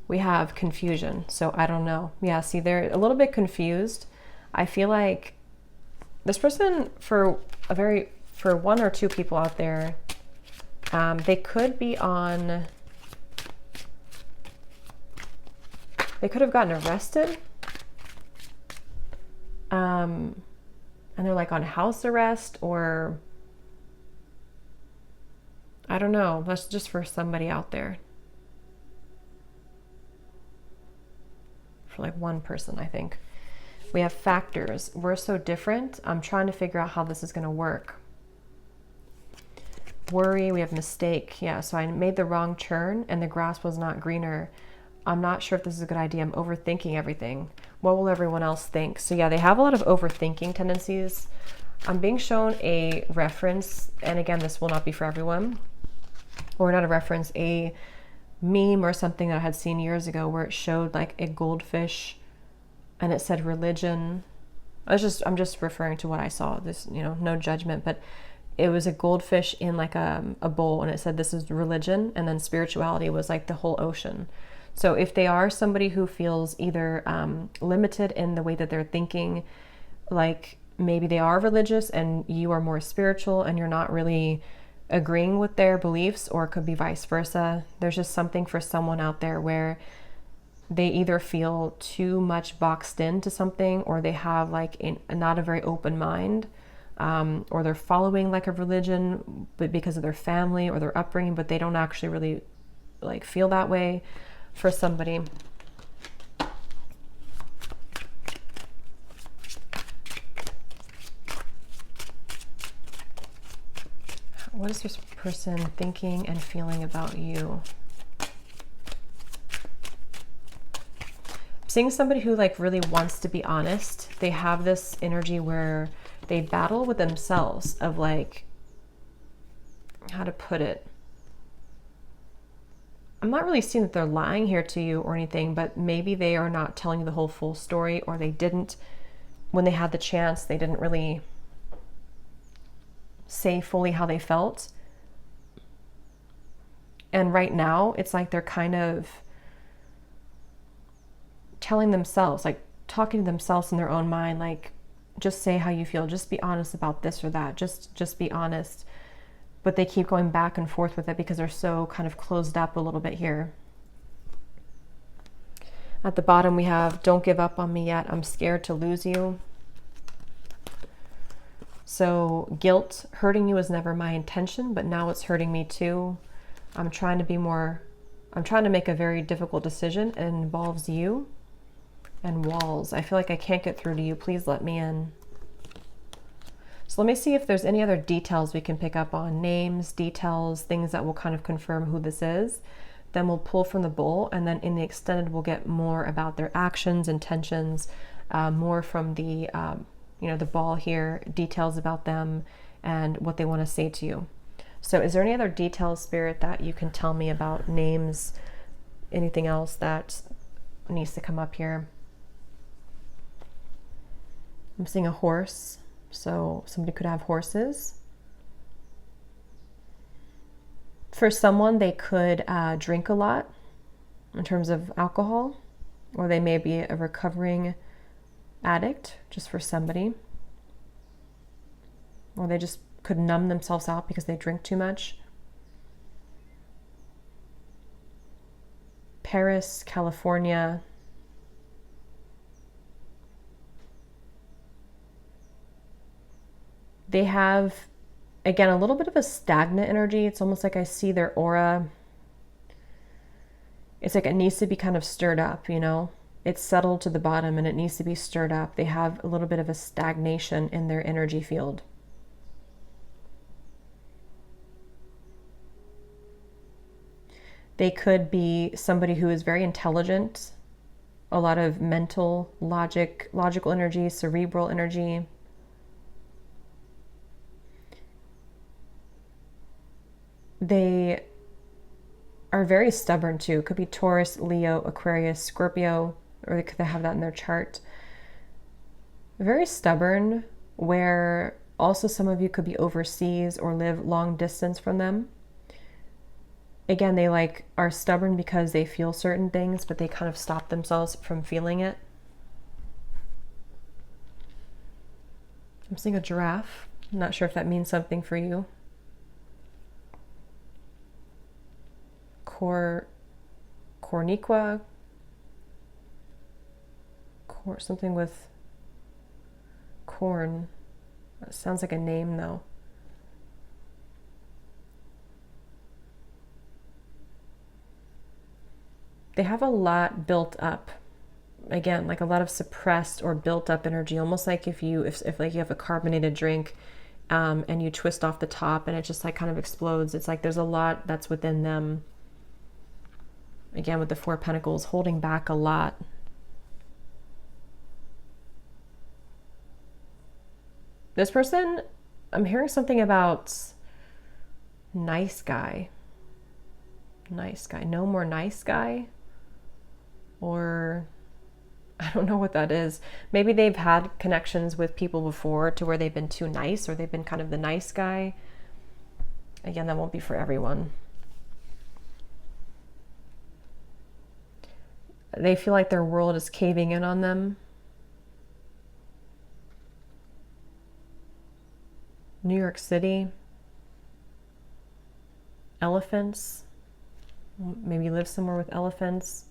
We have confusion, so I don't know. Yeah, see, they're a little bit confused. I feel like this person, for one or two people out there, they could be on, they could have gotten arrested, and they're like on house arrest, or I don't know. That's just for somebody out there. For like one person, I think. We have factors. We're so different. I'm trying to figure out how this is going to work. Worry, we have mistake. Yeah, so I made the wrong turn and the grass was not greener. I'm not sure if this is a good idea. I'm overthinking everything. What will everyone else think? So yeah, they have a lot of overthinking tendencies. I'm being shown a reference, and again, this will not be for everyone, or not a reference, a meme or something that I had seen years ago where it showed like a goldfish and it said religion. I'm just referring to what I saw. This, no judgment, but it was a goldfish in like a bowl, and it said this is religion, and then spirituality was like the whole ocean. So if they are somebody who feels either limited in the way that they're thinking, like maybe they are religious and you are more spiritual and you're not really agreeing with their beliefs, or it could be vice versa. There's just something for someone out there where they either feel too much boxed into something, or they have like not a very open mind, or they're following like a religion, but because of their family or their upbringing, but they don't actually really like feel that way. For somebody, what is this person thinking and feeling about you? I'm seeing somebody who like really wants to be honest. They have this energy where they battle with themselves of like, how to put it. I'm not really seeing that they're lying here to you or anything, but maybe they are not telling you the whole full story, or they didn't, when they had the chance, they didn't really say fully how they felt. And right now, it's like they're kind of telling themselves, like talking to themselves in their own mind, like, just say how you feel, just be honest about this or that, just be honest. But they keep going back and forth with it because they're so kind of closed up a little bit here. At the bottom, we have, don't give up on me yet. I'm scared to lose you. So guilt, hurting you was never my intention, but now it's hurting me too. I'm trying to make a very difficult decision, and it involves you. And walls. I feel like I can't get through to you. Please let me in. So let me see if there's any other details we can pick up on. Names, details, things that will kind of confirm who this is. Then we'll pull from the bowl, and then in the extended we'll get more about their actions, intentions, more from the the ball here, details about them and what they want to say to you. So is there any other details, Spirit, that you can tell me about names, anything else that needs to come up here? I'm seeing a horse. So somebody could have horses. For someone, they could drink a lot in terms of alcohol, or they may be a recovering addict, just for somebody. Or they just could numb themselves out because they drink too much. Paris, California. They have, again, a little bit of a stagnant energy. It's almost like I see their aura. It's like it needs to be kind of stirred up, It's settled to the bottom and it needs to be stirred up. They have a little bit of a stagnation in their energy field. They could be somebody who is very intelligent, a lot of mental, logical energy, cerebral energy. They are very stubborn too. Could be Taurus, Leo, Aquarius, Scorpio, or they could have that in their chart. very stubborn, where also some of you could be overseas or live long distance from them. Again, they like are stubborn because they feel certain things, but they kind of stop themselves from feeling it. I'm seeing a giraffe. I'm not sure if that means something for you. Corniqua. Something with corn. That sounds like a name though. They have a lot built up. Again, like a lot of suppressed or built up energy, almost like if like you have a carbonated drink and you twist off the top and it just like kind of explodes. It's like there's a lot that's within them. Again, with the Four of Pentacles, holding back a lot. This person, I'm hearing something about nice guy. Nice guy. No more nice guy. Or I don't know what that is. Maybe they've had connections with people before to where they've been too nice, or they've been kind of the nice guy. Again, that won't be for everyone. They feel like their world is caving in on them. New York City. Elephants. Maybe live somewhere with elephants.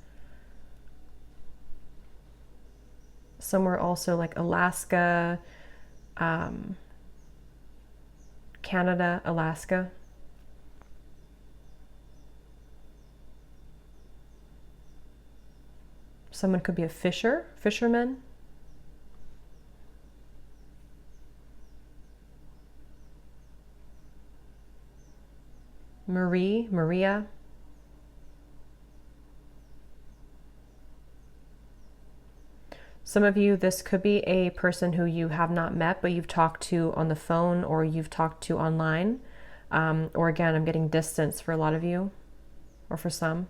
Somewhere also like Alaska, Canada, Alaska. Someone could be a fisherman. Maria. Some of you, this could be a person who you have not met, but you've talked to on the phone or you've talked to online. Or again, I'm getting distance for a lot of you, or for some.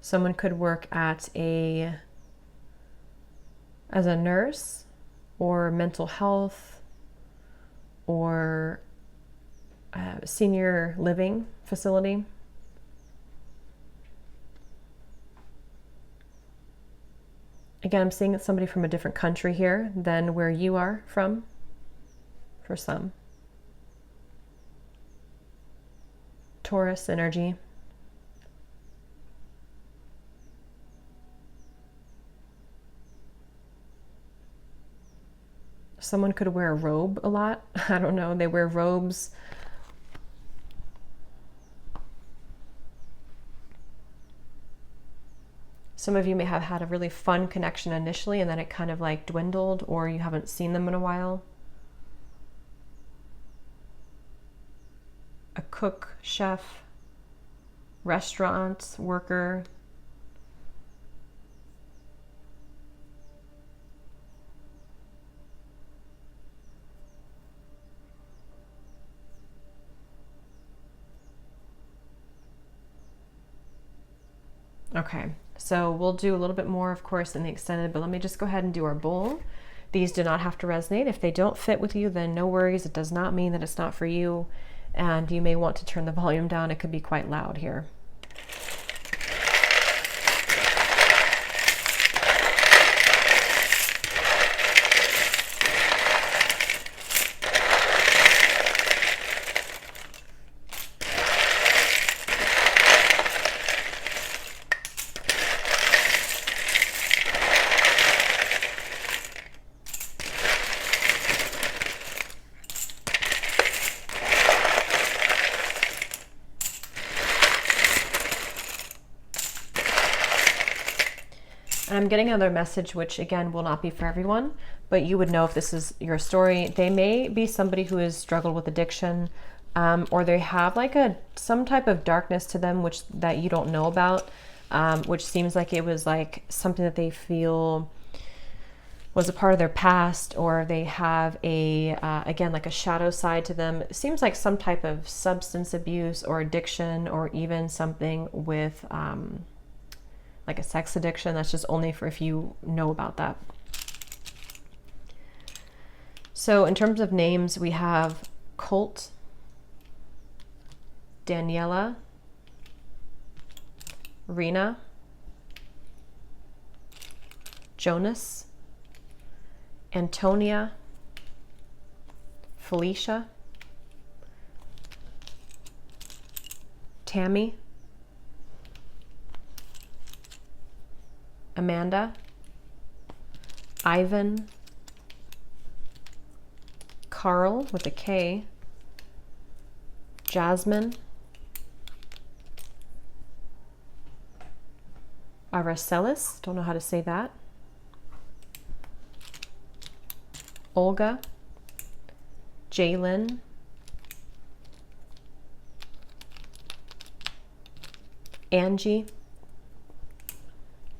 Someone could work as a nurse or mental health or senior living facility. Again, I'm seeing somebody from a different country here than where you are from, for some. Taurus energy. Someone could wear a robe a lot. I don't know, they wear robes. Some of you may have had a really fun connection initially and then it kind of like dwindled, or you haven't seen them in a while. A cook, chef, restaurant worker. Okay, so we'll do a little bit more, of course, in the extended, but let me just go ahead and do our bowl. These do not have to resonate. If they don't fit with you, then no worries. It does not mean that it's not for you, and you may want to turn the volume down. It could be quite loud here. And I'm getting another message, which again will not be for everyone, but you would know if this is your story. They may be somebody who has struggled with addiction, or they have like some type of darkness to them, that you don't know about, which seems like it was like something that they feel was a part of their past, or they have a, again, like a shadow side to them. It seems like some type of substance abuse or addiction, or even something with like a sex addiction. That's just only for if you know about that. So in terms of names, we have Colt, Daniela, Rena, Jonas, Antonia, Felicia, Tammy, Amanda, Ivan, Carl with a K, Jasmine, Aracelis, don't know how to say that, Olga, Jalen, Angie,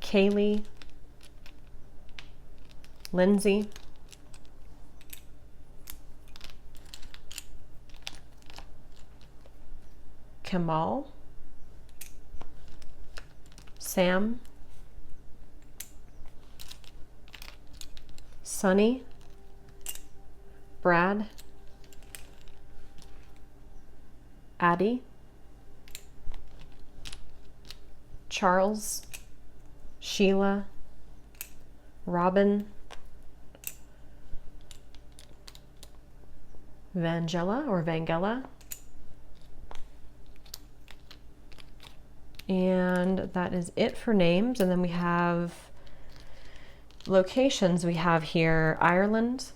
Kaylee, Lindsay, Kamal, Sam, Sunny, Brad, Addie, Charles, Sheila, Robin, Vangela or Vangela, and that is it for names. And then we have locations. We have here Ireland,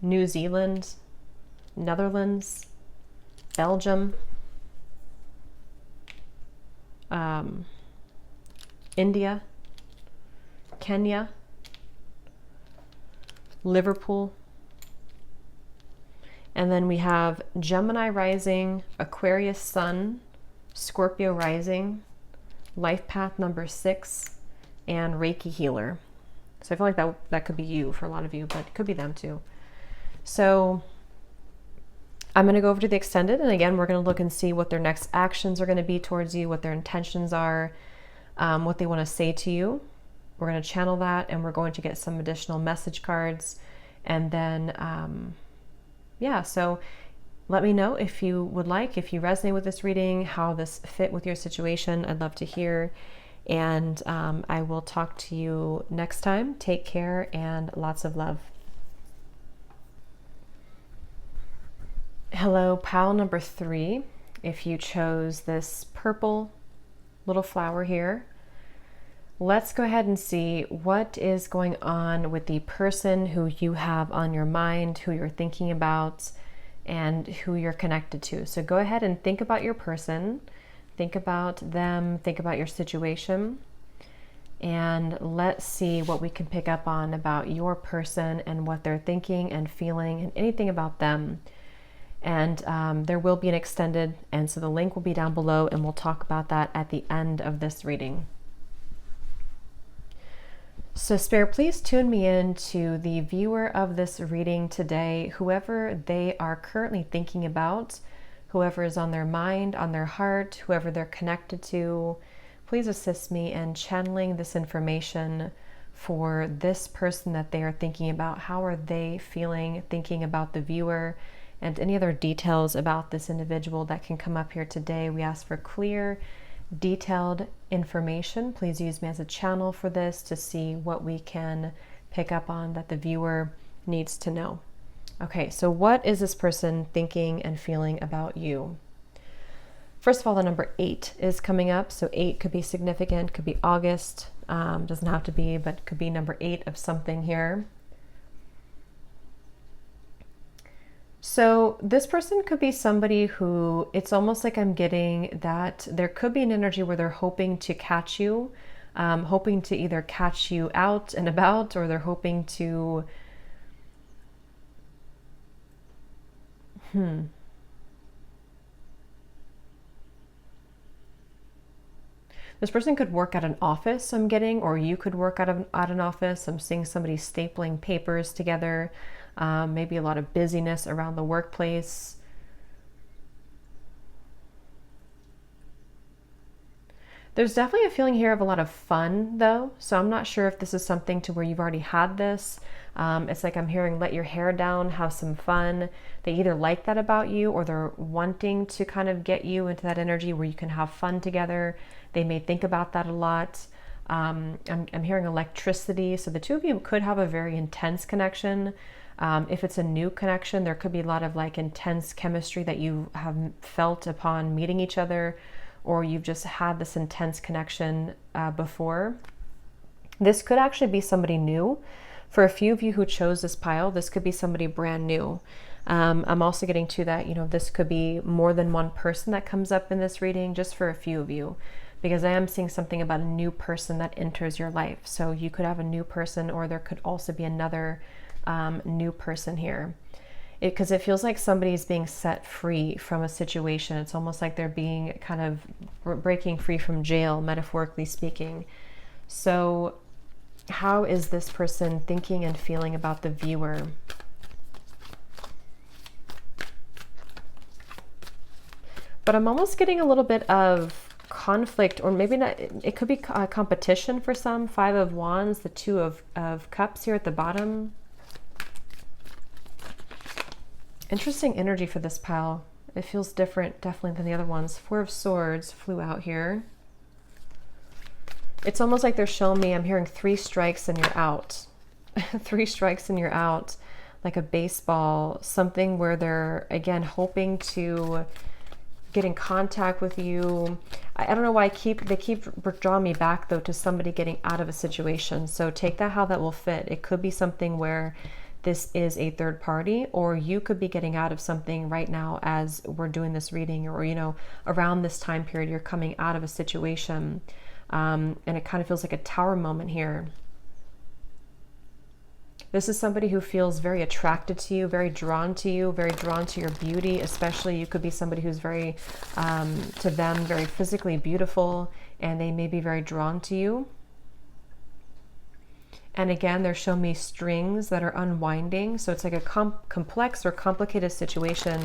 New Zealand, Netherlands, Belgium, India, Kenya, Liverpool, and then we have Gemini rising, Aquarius sun, Scorpio rising, life path number 6, and Reiki healer. So I feel like that could be you for a lot of you, but it could be them too. So I'm going to go over to the extended, and again, we're going to look and see what their next actions are going to be towards you, what their intentions are, what they want to say to you. We're going to channel that, and we're going to get some additional message cards. And then, yeah, so let me know if you would like, if you resonate with this reading, how this fit with your situation. I'd love to hear. And I will talk to you next time. Take care and lots of love. Hello, pile number 3. If you chose this purple little flower here, let's go ahead and see what is going on with the person who you have on your mind, who you're thinking about, and who you're connected to. So go ahead and think about your person, think about them, think about your situation, and let's see what we can pick up on about your person and what they're thinking and feeling and anything about them. And there will be an extended, and so the link will be down below, and we'll talk about that at the end of this reading. So Spirit, please tune me in to the viewer of this reading today, whoever they are currently thinking about, whoever is on their mind, on their heart, whoever they're connected to. Please assist me in channeling this information for this person that they are thinking about. How are they feeling, thinking about the viewer, and any other details about this individual that can come up here today. We ask for clear, detailed information. Please use me as a channel for this to see what we can pick up on that the viewer needs to know. Okay, so what is this person thinking and feeling about you? First of all, the number 8 is coming up. So 8 could be significant, could be August, doesn't have to be, but could be number 8 of something here. So this person could be somebody who, it's almost like I'm getting that there could be an energy where they're hoping to catch you, hoping to either catch you out and about, or they're hoping to, This person could work at an office, I'm getting, or you could work at an office. I'm seeing somebody stapling papers together, maybe a lot of busyness around the workplace. There's definitely a feeling here of a lot of fun, though, so I'm not sure if this is something to where you've already had this. It's like I'm hearing let your hair down, have some fun. They either like that about you, or they're wanting to kind of get you into that energy where you can have fun together. They may think about that a lot. I'm hearing electricity, so the two of you could have a very intense connection. If it's a new connection, there could be a lot of like intense chemistry that you have felt upon meeting each other, or you've just had this intense connection before. This could actually be somebody new. For a few of you who chose this pile, this could be somebody brand new. I'm also getting to that, you know, this could be more than one person that comes up in this reading, just for a few of you, because I am seeing something about a new person that enters your life. So you could have a new person, or there could also be another new person here. Because it feels like somebody's being set free from a situation. It's almost like they're being kind of breaking free from jail, metaphorically speaking. So how is this person thinking and feeling about the viewer? But I'm almost getting a little bit of conflict, or maybe not. It could be a competition for some. 5 of Wands, the 2 of Cups here at the bottom. Interesting energy for this pile. It feels different, definitely, than the other ones. 4 of Swords flew out here. It's almost like they're showing me, I'm hearing 3 strikes and you're out. 3 strikes and you're out, like a baseball, something where they're, again, hoping to get in contact with you. I don't know why they keep drawing me back, though, to somebody getting out of a situation. So take that how that will fit. It could be something where this is a third party, or you could be getting out of something right now as we're doing this reading, or, you know, around this time period, you're coming out of a situation. And it kind of feels like a tower moment here. This is somebody who feels very attracted to you, very drawn to you, very drawn to your beauty. Especially, you could be somebody who's very, to them, very physically beautiful, and they may be very drawn to you. And again, they're showing me strings that are unwinding. So it's like a complex or complicated situation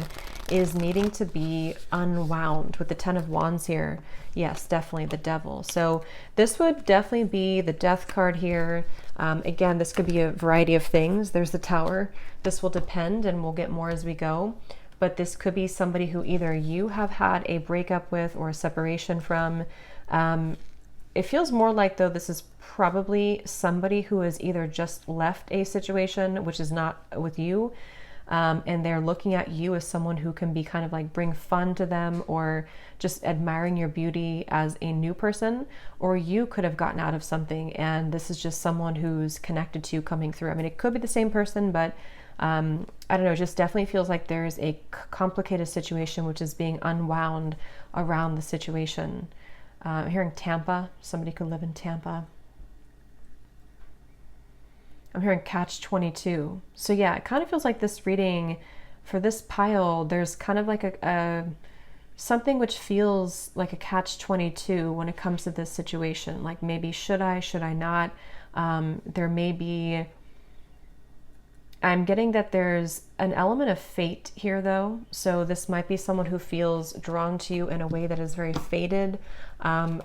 is needing to be unwound with the 10 of Wands here. Yes, definitely the Devil. So this would definitely be the Death card here. Again, this could be a variety of things. There's the Tower. This will depend, and we'll get more as we go. But this could be somebody who either you have had a breakup with or a separation from. It feels more like, though, this is probably somebody who has either just left a situation, which is not with you, and they're looking at you as someone who can be kind of like bring fun to them, or just admiring your beauty as a new person, or you could have gotten out of something and this is just someone who's connected to you coming through. I mean, it could be the same person, but I don't know, it just definitely feels like there's a complicated situation which is being unwound around the situation. I'm hearing Tampa. Somebody could live in Tampa. I'm hearing catch-22. So yeah, it kind of feels like this reading for this pile, there's kind of like a something which feels like a catch-22 when it comes to this situation. Like, maybe should I not? There may be, I'm getting that there's an element of fate here, though. So this might be someone who feels drawn to you in a way that is very fated.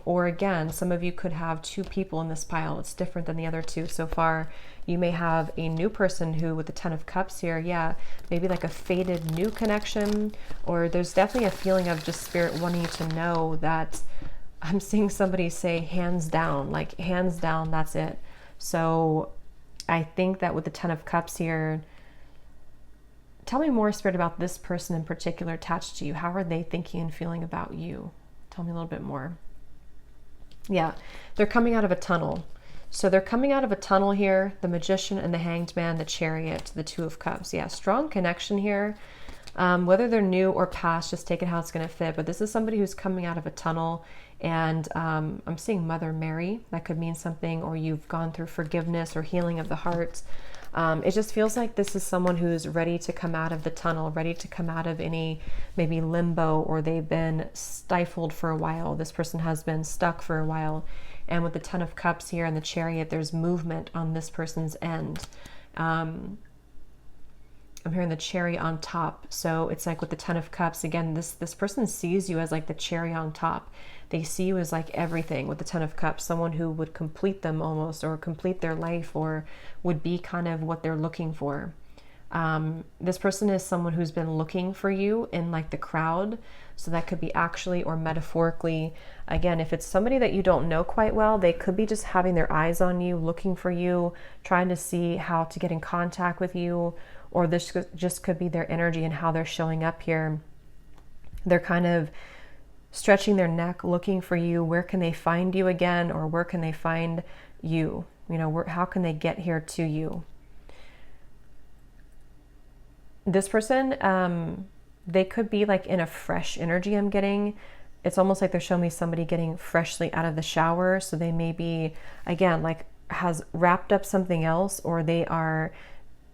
Or again, some of you could have 2 people in this pile. It's different than the other 2 so far. You may have a new person who, with the 10 of Cups here, yeah, maybe like a fated new connection. Or there's definitely a feeling of just Spirit wanting you to know that I'm seeing somebody say hands down, like hands down, that's it. So I think that with the 10 of Cups here, tell me more, Spirit, about this person in particular attached to you. How are they thinking and feeling about you? Tell me a little bit more. Yeah, they're coming out of a tunnel. So they're coming out of a tunnel here, the Magician and the Hanged Man, the Chariot, the 2 of Cups. Yeah, strong connection here. Whether they're new or past, just take it how it's going to fit. But this is somebody who's coming out of a tunnel. And I'm seeing Mother Mary. That could mean something, or you've gone through forgiveness or healing of the heart. It just feels like this is someone who's ready to come out of the tunnel, ready to come out of any maybe limbo, or they've been stifled for a while. This person has been stuck for a while. And with the Ten of Cups here and the Chariot, there's movement on this person's end. I'm hearing the cherry on top. So it's like with the Ten of Cups, again, this person sees you as like the cherry on top. They see you as like everything with the Ten of Cups, someone who would complete them almost, or complete their life, or would be kind of what they're looking for. This person is someone who's been looking for you in like the crowd. So that could be actually or metaphorically. Again, if it's somebody that you don't know quite well, they could be just having their eyes on you, looking for you, trying to see how to get in contact with you. Or this just could be their energy and how they're showing up here. They're kind of stretching their neck, looking for you. Where can they find you again? Or where can they find you? You know, how can they get here to you? This person, they could be like in a fresh energy I'm getting. It's almost like they're showing me somebody getting freshly out of the shower. So they may be, again, like has wrapped up something else, or they are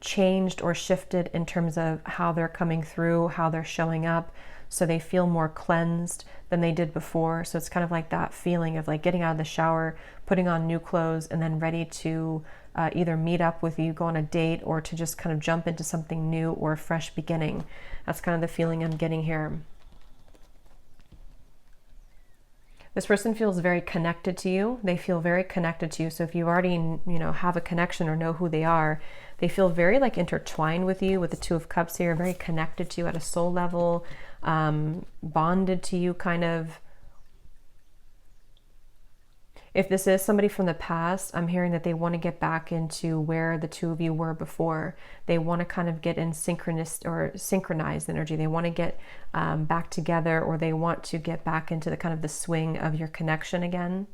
changed or shifted in terms of how they're coming through, how they're showing up. So they feel more cleansed than they did before. So it's kind of like that feeling of like getting out of the shower, putting on new clothes, and then ready to either meet up with you, go on a date, or to just kind of jump into something new or a fresh beginning. That's kind of the feeling I'm getting here. This person feels very connected to you. They feel very connected to you. So if you already, you know, have a connection or know who they are, they feel very like intertwined with you with the Two of Cups here, very connected to you at a soul level, bonded to you kind of. If this is somebody from the past, I'm hearing that they want to get back into where the two of you were before. They want to kind of get in synchronized energy. They want to get back together, or they want to get back into the kind of the swing of your connection again.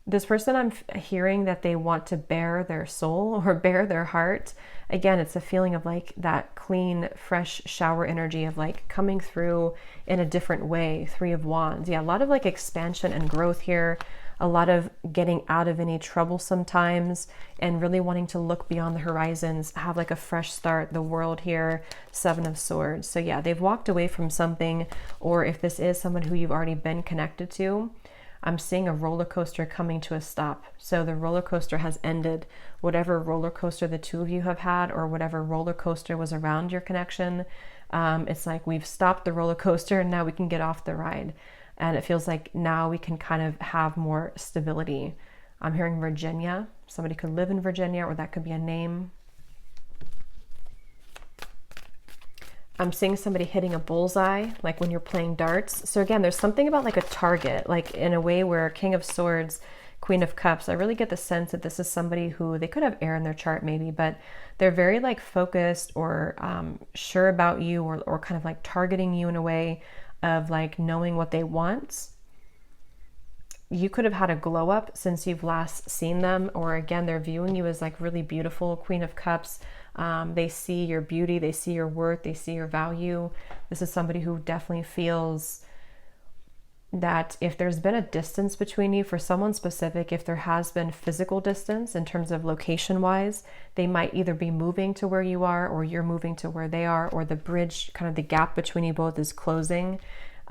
This person, I'm hearing that they want to bare their soul or bare their heart. Again, it's a feeling of like that clean, fresh shower energy of like coming through in a different way. Three of Wands. Yeah, a lot of like expansion and growth here. A lot of getting out of any trouble sometimes, and really wanting to look beyond the horizons, have like a fresh start. The World here, Seven of Swords. So yeah, they've walked away from something, or if this is someone who you've already been connected to, I'm seeing a roller coaster coming to a stop. So the roller coaster has ended. Whatever roller coaster the two of you have had, or whatever roller coaster was around your connection, it's like we've stopped the roller coaster and now we can get off the ride. And it feels like now we can kind of have more stability. I'm hearing Virginia. Somebody could live in Virginia, or that could be a name. I'm seeing somebody hitting a bullseye, like when you're playing darts. So again, there's something about like a target, like in a way where King of Swords, Queen of Cups, I really get the sense that this is somebody who, they could have air in their chart maybe, but they're very like focused or sure about you, or kind of like targeting you in a way of like knowing what they want. You could have had a glow up since you've last seen them, or again, they're viewing you as like really beautiful. Queen of Cups. They see your beauty, they see your worth, they see your value. This is somebody who definitely feels that if there's been a distance between you, for someone specific, if there has been physical distance in terms of location wise, they might either be moving to where you are, or you're moving to where they are, or the bridge, kind of the gap between you both is closing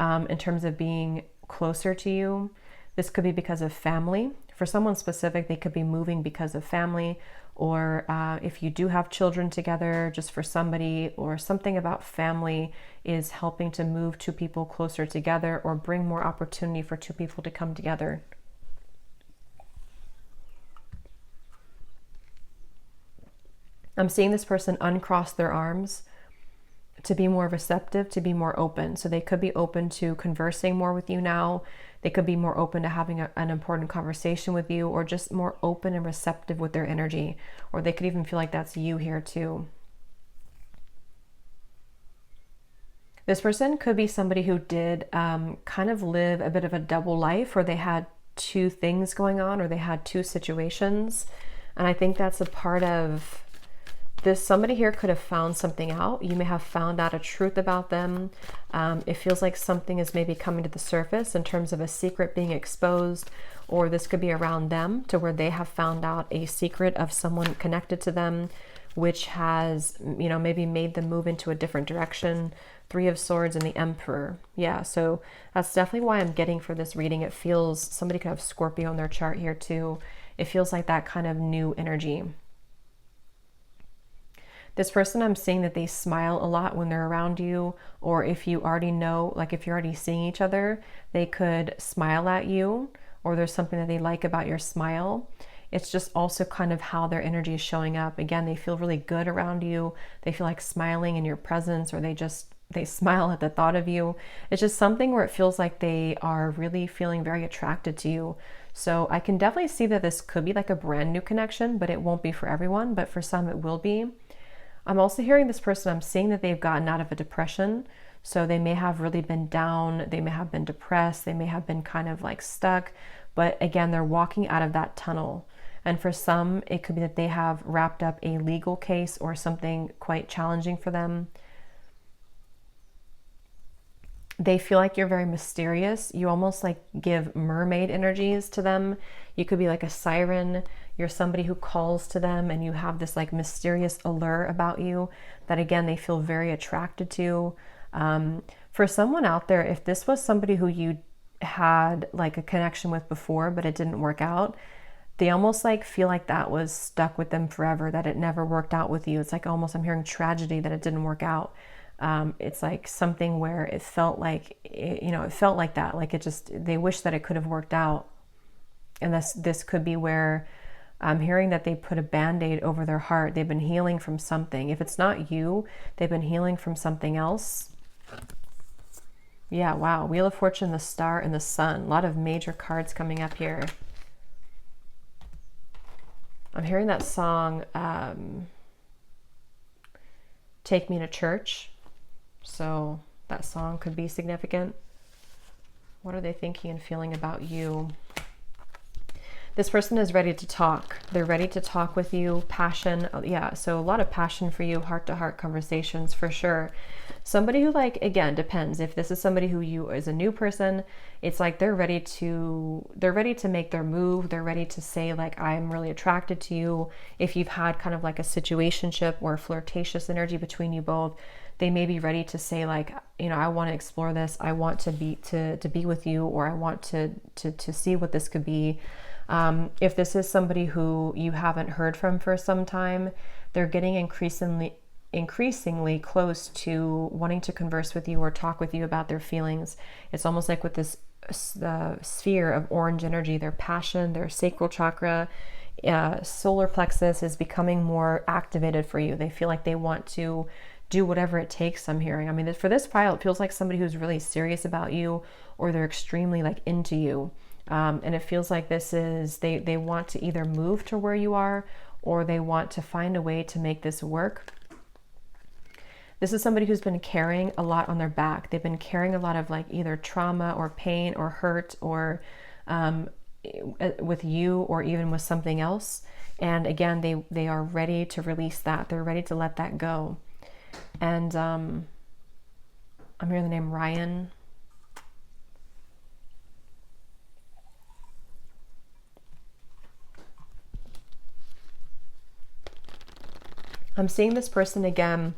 in terms of being closer to you. This could be because of family. For someone specific, they could be moving because of family, or if you do have children together, just for somebody, or something about family is helping to move two people closer together, or bring more opportunity for two people to come together. I'm seeing this person uncross their arms to be more receptive, to be more open. So they could be open to conversing more with you now. They could be more open to having an important conversation with you, or just more open and receptive with their energy. Or they could even feel like that's you here too. This person could be somebody who did kind of live a bit of a double life, where they had two things going on, or they had two situations. And I think that's a part of This somebody here could have found something out. You may have found out a truth about them. It feels like something is maybe coming to the surface in terms of a secret being exposed, or this could be around them to where they have found out a secret of someone connected to them, which has, you know, maybe made them move into a different direction. Three of Swords and the Emperor. Yeah, so that's definitely why I'm getting for this reading. It feels somebody could have Scorpio in their chart here too. It feels like that kind of new energy. This person, I'm seeing that they smile a lot when they're around you, or if you already know, like if you're already seeing each other, they could smile at you, or there's something that they like about your smile. It's just also kind of how their energy is showing up. Again, they feel really good around you. They feel like smiling in your presence, or they smile at the thought of you. It's just something where it feels like they are really feeling very attracted to you. So I can definitely see that this could be like a brand new connection, but it won't be for everyone, but for some it will be. I'm also hearing this person, I'm seeing that they've gotten out of a depression. So they may have really been down, they may have been depressed, they may have been kind of like stuck, but again, they're walking out of that tunnel. And for some, it could be that they have wrapped up a legal case or something quite challenging for them. They feel like you're very mysterious. You almost like give mermaid energies to them. You could be like a siren. You're somebody who calls to them, and you have this like mysterious allure about you that again, they feel very attracted to. For someone out there, if this was somebody who you had like a connection with before, but it didn't work out, they almost like feel like that was stuck with them forever, that it never worked out with you. It's like almost, I'm hearing tragedy that it didn't work out. It's like something where it felt like, it felt like that. Like it just, they wish that it could have worked out. And this could be where I'm hearing that they put a Band-Aid over their heart. They've been healing from something. If it's not you, they've been healing from something else. Yeah, wow. Wheel of Fortune, the Star, and the Sun. A lot of major cards coming up here. I'm hearing that song, Take Me to Church. So that song could be significant. What are they thinking and feeling about you? This person is ready to talk. They're ready to talk with you. Passion. Yeah, so a lot of passion for you, heart-to-heart conversations for sure. Somebody who, like, again, depends. If this is somebody who you is a new person, it's like they're ready to make their move. They're ready to say, like, I'm really attracted to you. If you've had kind of like a situationship or flirtatious energy between you both, they may be ready to say, like, I want to explore this. I want to be with you, or I want to see what this could be. If this is somebody who you haven't heard from for some time, they're getting increasingly close to wanting to converse with you or talk with you about their feelings. It's almost like with this the sphere of orange energy, their passion, their sacral chakra, solar plexus is becoming more activated for you. They feel like they want to do whatever it takes, I'm hearing. I mean, for this pile, it feels like somebody who's really serious about you, or they're extremely like into you. And it feels like this is, they want to either move to where you are, or they want to find a way to make this work. This is somebody who's been carrying a lot on their back. They've been carrying a lot of like either trauma or pain or hurt, or with you, or even with something else. And again, they are ready to release that. They're ready to let that go. And I'm hearing the name Ryan. I'm seeing this person again,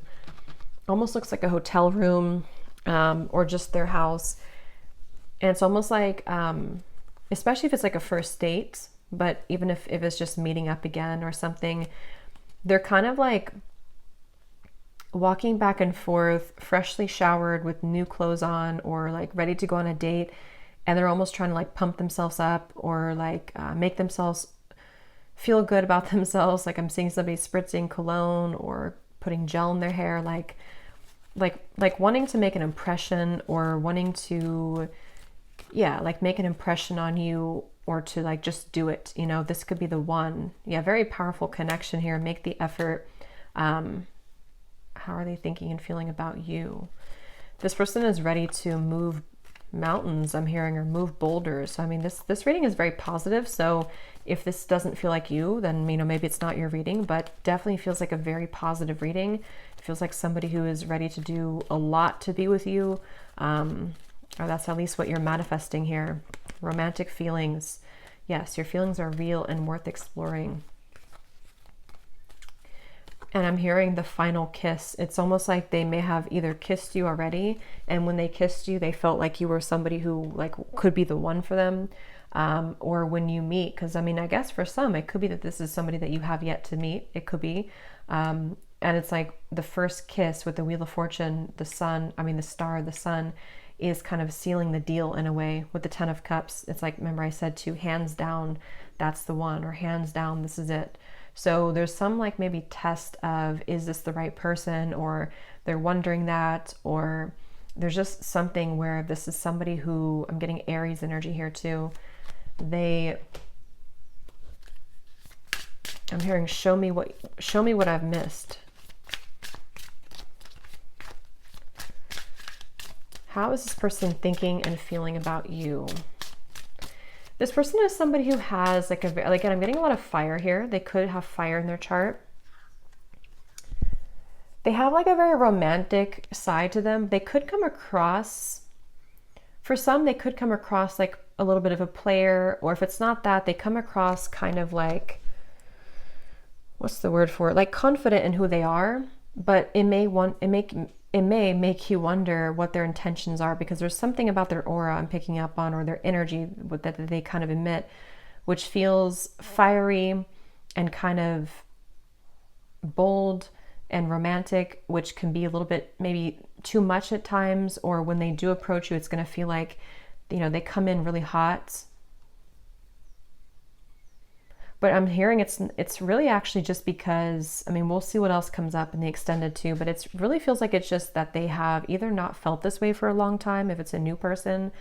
almost looks like a hotel room, or just their house. And it's almost like, especially if it's like a first date, but even if it's just meeting up again or something, they're kind of like walking back and forth, freshly showered with new clothes on, or like ready to go on a date. And they're almost trying to like pump themselves up, or like make themselves feel good about themselves. Like I'm seeing somebody spritzing cologne or putting gel in their hair, like wanting to make an impression, or wanting to, like make an impression on you, or to like just do it. This could be the one. Yeah, very powerful connection here. Make the effort. How are they thinking and feeling about you? This person is ready to move mountains I'm hearing, or move boulders. So, I mean, this reading is very positive. So if this doesn't feel like you, then, you know, maybe it's not your reading, but definitely feels like a very positive reading. It feels like somebody who is ready to do a lot to be with you. Or that's at least what you're manifesting here. Romantic feelings. Yes, your feelings are real and worth exploring. And I'm hearing the final kiss. It's almost like they may have either kissed you already, and when they kissed you, they felt like you were somebody who like could be the one for them. Or when you meet, because I mean, I guess for some, it could be that this is somebody that you have yet to meet. It could be. And it's like the first kiss with the Wheel of Fortune, the sun, I mean, the star, the sun is kind of sealing the deal in a way. With the Ten of Cups, it's like, remember I said to hands down, that's the one, or hands down, this is it. So there's some like maybe test of, is this the right person? Or they're wondering that, or there's just something where this is somebody who, I'm getting Aries energy here too. I'm hearing, show me what I've missed. How is this person thinking and feeling about you? This person is somebody who has like again, I'm getting a lot of fire here. They could have fire in their chart. They have like a very romantic side to them. They could come across, for some, they could come across like a little bit of a player, or if it's not that, they come across kind of like, what's the word for it? Like confident in who they are, but it may make you wonder what their intentions are, because there's something about their aura I'm picking up on, or their energy that they kind of emit, which feels fiery and kind of bold and romantic, which can be a little bit maybe too much at times, or when they do approach you, it's going to feel like, you know, they come in really hot. But I'm hearing it's really actually just because, I mean, we'll see what else comes up in the extended too, but it really feels like it's just that they have either not felt this way for a long time, if it's a new person,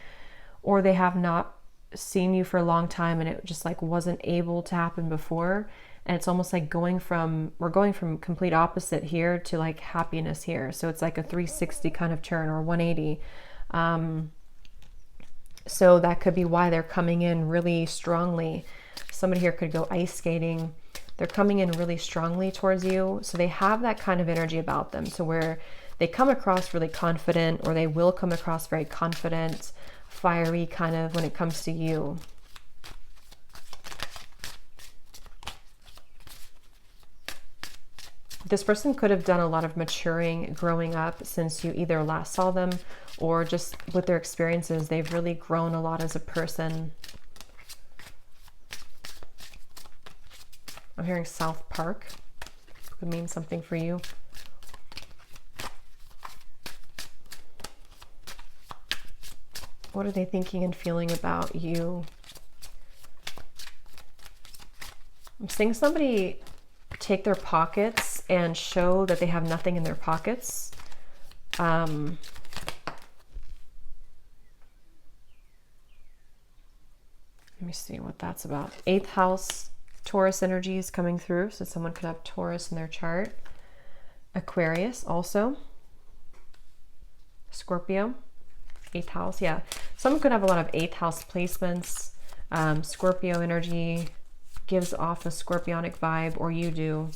or they have not seen you for a long time and it just like wasn't able to happen before. And it's almost like we're going from complete opposite here to like happiness here. So it's like a 360 kind of turn, or 180. So that could be why they're coming in really strongly. Somebody here could go ice skating. They're coming in really strongly towards you. So they have that kind of energy about them. So where they come across really confident, or they will come across very confident, fiery kind of when it comes to you. This person could have done a lot of maturing growing up since you either last saw them, or just with their experiences, they've really grown a lot as a person. I'm hearing South Park. Could mean something for you. What are they thinking and feeling about you? I'm seeing somebody take their pockets and show that they have nothing in their pockets. Let me see what that's about. 8th house, Taurus energy is coming through. So someone could have Taurus in their chart. Aquarius also. Scorpio, 8th house. Yeah, someone could have a lot of 8th house placements. Scorpio energy gives off a scorpionic vibe, or you do.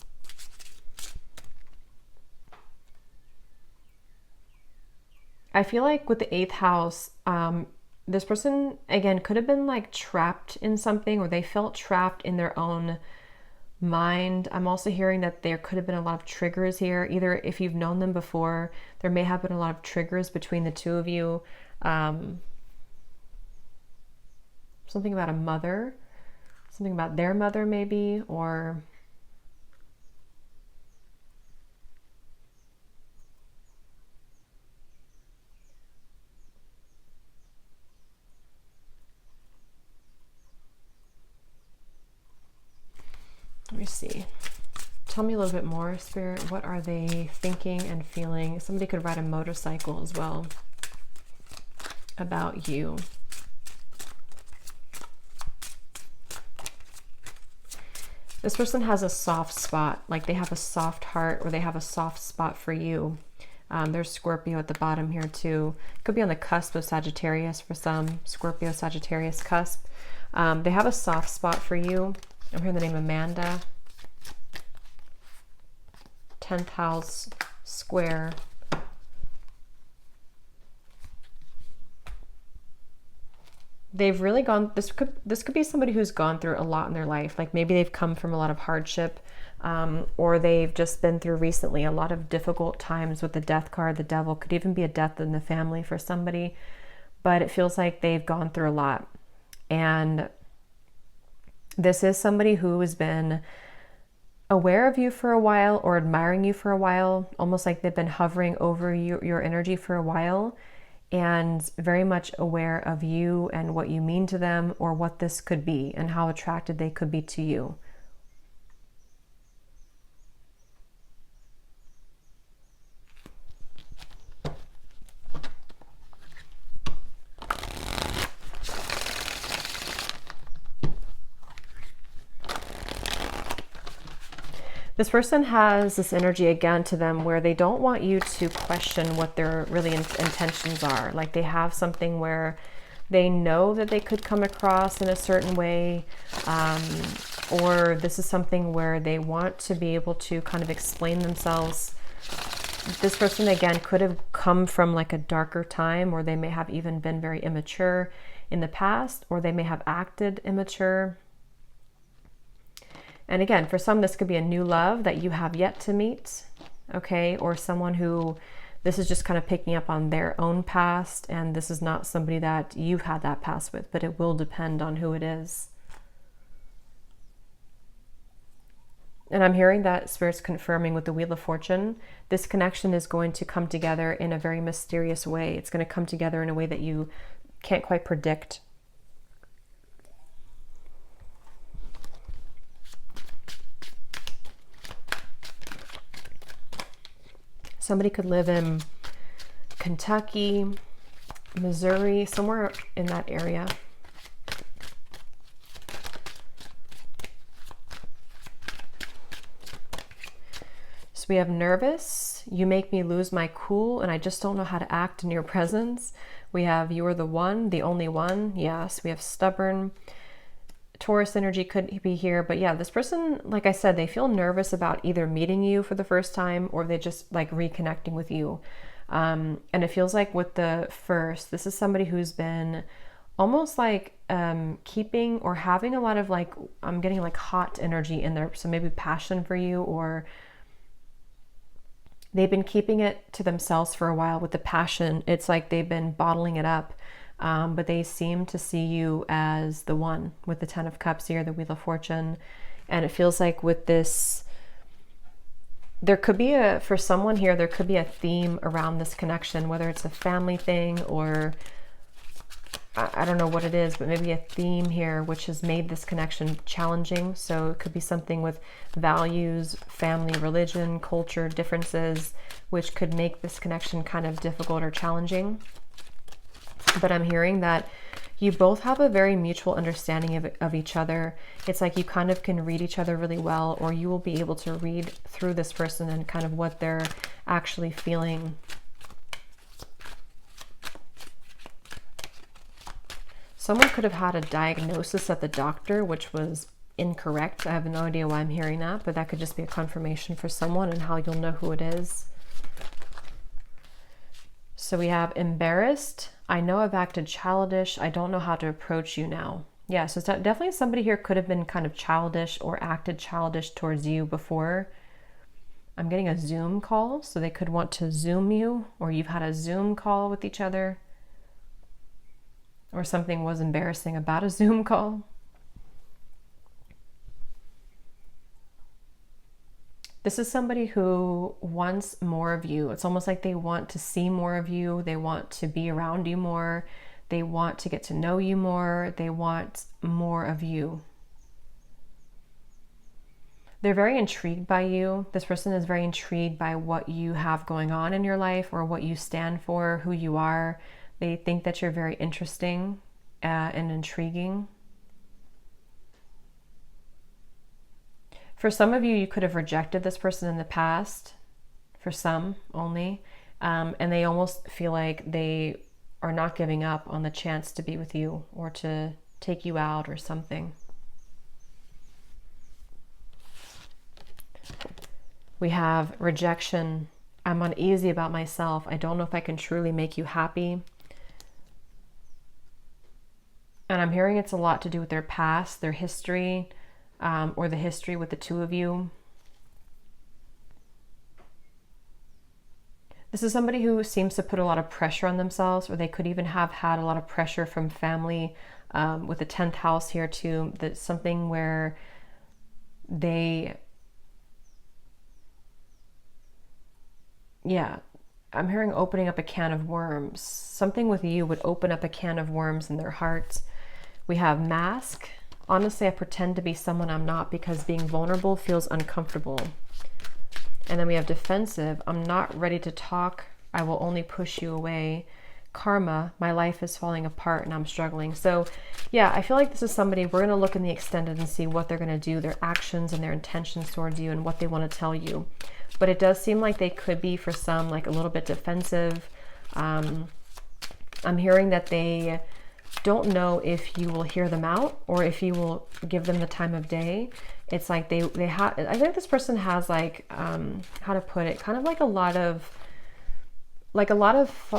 I feel like with the 8th house, this person, again, could have been like trapped in something, or they felt trapped in their own mind. I'm also hearing that there could have been a lot of triggers here. Either if you've known them before, there may have been a lot of triggers between the two of you. Something about a mother, something about their mother maybe, or let me see. Tell me a little bit more, Spirit. What are they thinking and feeling? Somebody could ride a motorcycle as well about you. This person has a soft spot, like they have a soft heart, or they have a soft spot for you. There's Scorpio at the bottom here too. Could be on the cusp of Sagittarius for some. Scorpio, Sagittarius cusp. They have a soft spot for you. I'm hearing the name Amanda. 10th house square. They've really gone, this could be somebody who's gone through a lot in their life. Like maybe they've come from a lot of hardship, or they've just been through recently a lot of difficult times with the death card. The devil could even be a death in the family for somebody, but it feels like they've gone through a lot. And this is somebody who has been aware of you for a while or admiring you for a while, almost like they've been hovering over your energy for a while, and very much aware of you and what you mean to them, or what this could be and how attracted they could be to you. This person has this energy again to them where they don't want you to question what their really intentions are. Like they have something where they know that they could come across in a certain way, or this is something where they want to be able to kind of explain themselves. This person again could have come from like a darker time, or they may have even been very immature in the past, or they may have acted immature. And again, for some, this could be a new love that you have yet to meet, okay? Or someone who, this is just kind of picking up on their own past, and this is not somebody that you've had that past with, but it will depend on who it is. And I'm hearing that Spirit's confirming with the Wheel of Fortune, this connection is going to come together in a very mysterious way. It's going to come together in a way that you can't quite predict. Somebody could live in Kentucky, Missouri, somewhere in that area. So we have nervous, you make me lose my cool, and I just don't know how to act in your presence. We have you are the one, the only one. Yes, we have stubborn. Taurus energy could be here, but yeah, this person, like I said, they feel nervous about either meeting you for the first time, or they just like reconnecting with you. And it feels like with the first, this is somebody who's been almost like keeping or having a lot of like, I'm getting like hot energy in there. So maybe passion for you, or they've been keeping it to themselves for a while with the passion. It's like they've been bottling it up. But they seem to see you as the one with the 10 of Cups here, the Wheel of Fortune. And it feels like with this, there could be for someone here, there could be a theme around this connection, whether it's a family thing or I don't know what it is, but maybe a theme here which has made this connection challenging. So it could be something with values, family, religion, culture differences, which could make this connection kind of difficult or challenging. But I'm hearing that you both have a very mutual understanding of each other. It's like you kind of can read each other really well, or you will be able to read through this person and kind of what they're actually feeling. Someone could have had a diagnosis at the doctor, which was incorrect. I have no idea why I'm hearing that, but that could just be a confirmation for someone and how you'll know who it is. So we have embarrassed. I know I've acted childish. I don't know how to approach you now. Yeah, so it's definitely somebody here could have been kind of childish or acted childish towards you before. I'm getting a Zoom call, so they could want to Zoom you, or you've had a Zoom call with each other, or something was embarrassing about a Zoom call. This is somebody who wants more of you. It's almost like they want to see more of you. They want to be around you more. They want to get to know you more. They want more of you. They're very intrigued by you. This person is very intrigued by what you have going on in your life, or what you stand for, who you are. They think that you're very interesting and intriguing. For some of you, you could have rejected this person in the past, for some only, And they almost feel like they are not giving up on the chance to be with you or to take you out or something. We have rejection. I'm uneasy about myself. I don't know if I can truly make you happy. And I'm hearing it's a lot to do with their past, their history, or the history with the two of you. This is somebody who seems to put a lot of pressure on themselves, or they could even have had a lot of pressure from family, with the 10th house here too. That's something where I'm hearing opening up a can of worms. Something with you would open up a can of worms in their hearts. We have mask. Honestly, I pretend to be someone I'm not because being vulnerable feels uncomfortable. And then we have defensive. I'm not ready to talk. I will only push you away. Karma. My life is falling apart and I'm struggling. So yeah, I feel like this is somebody, we're going to look in the extended and see what they're going to do, their actions and their intentions towards you and what they want to tell you. But it does seem like they could be, for some, like a little bit defensive. I'm hearing that they don't know if you will hear them out or if you will give them the time of day. It's like they have, I think this person has like, how to put it, kind of like a lot of,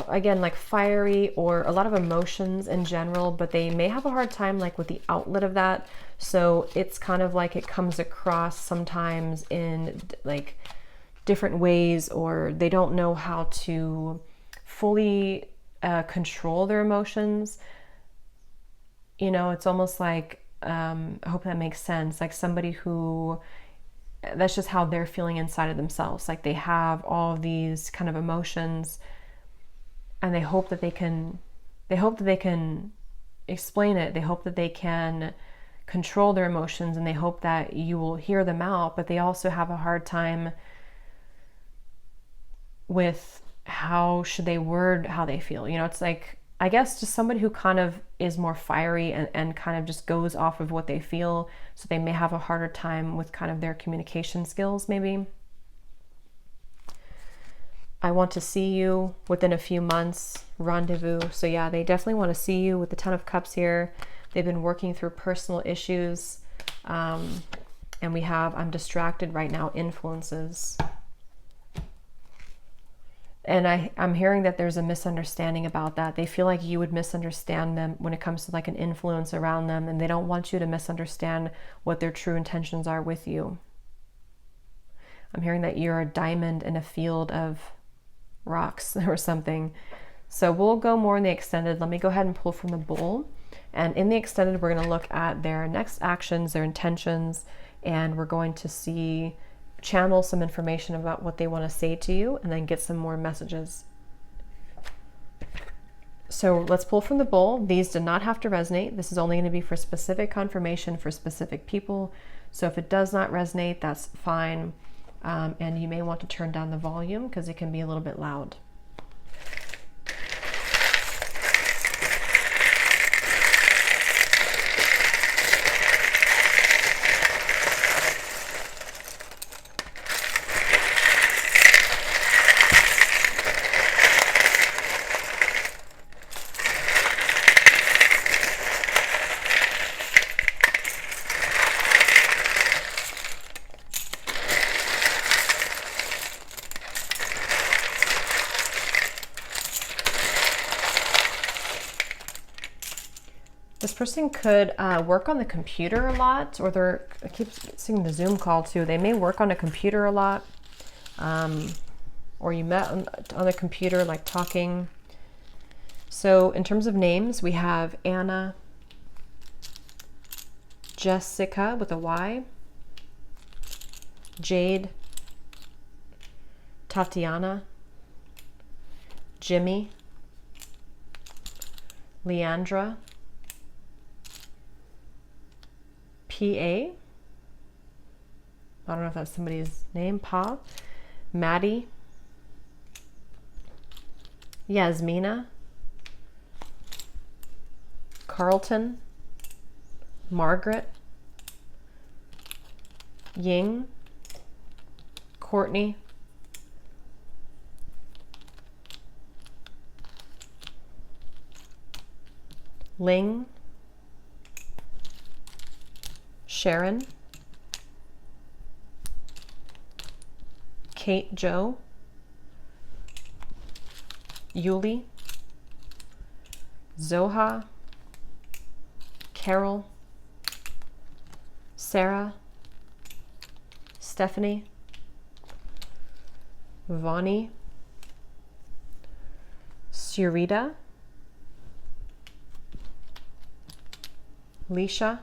again, like fiery or a lot of emotions in general, but they may have a hard time like with the outlet of that. So it's kind of like it comes across sometimes in like different ways, or they don't know how to fully control their emotions. You know, it's almost like, I hope that makes sense, like somebody who, that's just how they're feeling inside of themselves. Like they have all of these kind of emotions and they hope that they can explain it. They hope that they can control their emotions and they hope that you will hear them out, but they also have a hard time with how should they word how they feel. You know, it's like, I guess just somebody who kind of is more fiery and kind of just goes off of what they feel. So they may have a harder time with kind of their communication skills, maybe. I want to see you within a few months, rendezvous. So yeah, they definitely want to see you with the 10 of Cups here. They've been working through personal issues. And we have, I'm distracted right now, influences. And I'm hearing that there's a misunderstanding about that. They feel like you would misunderstand them when it comes to like an influence around them, and they don't want you to misunderstand what their true intentions are with you. I'm hearing that you're a diamond in a field of rocks or something. So we'll go more in the extended. Let me go ahead and pull from the Bull. And in the extended, we're going to look at their next actions, their intentions, and we're going to channel some information about what they want to say to you and then get some more messages. So let's pull from the Bull. These do not have to resonate. This is only going to be for specific confirmation for specific people. So if it does not resonate, that's fine. And you may want to turn down the volume because it can be a little bit loud. This person could work on the computer a lot, or I keep seeing the Zoom call too. They may work on a computer a lot, or you met on the computer, like talking. So in terms of names, we have Anna, Jessica with a Y, Jade, Tatiana, Jimmy, Leandra, P.A. I don't know if that's somebody's name. Pa, Maddie, Yasmina, Carlton, Margaret, Ying, Courtney, Ling, Sharon, Kate Jo, Yuli, Zoha, Carol, Sarah, Stephanie, Vani, Surita, Leisha,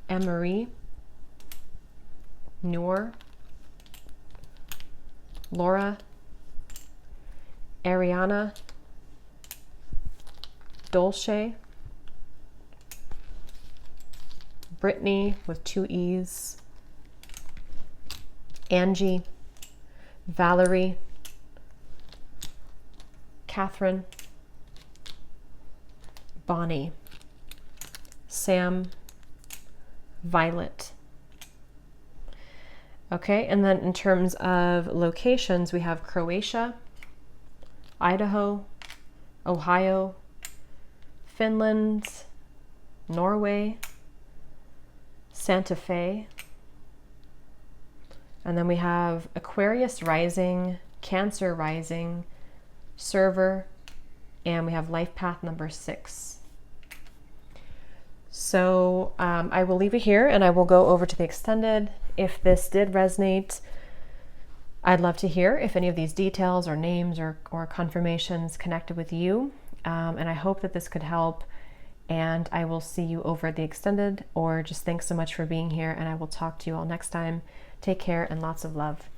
Anne-Marie, Noor, Laura, Ariana, Dolce, Brittany with 2 E's, Angie, Valerie, Catherine, Bonnie, Sam, Violet. Okay, and then in terms of locations, we have Croatia, Idaho, Ohio, Finland, Norway, Santa Fe, and then we have Aquarius rising, Cancer rising, Server, and we have life path number 6. So I will leave it here and I will go over to the extended. If this did resonate, I'd love to hear if any of these details or names or confirmations connected with you. And I hope that this could help, and I will see you over the extended, or just thanks so much for being here, and I will talk to you all next time. Take care and lots of love.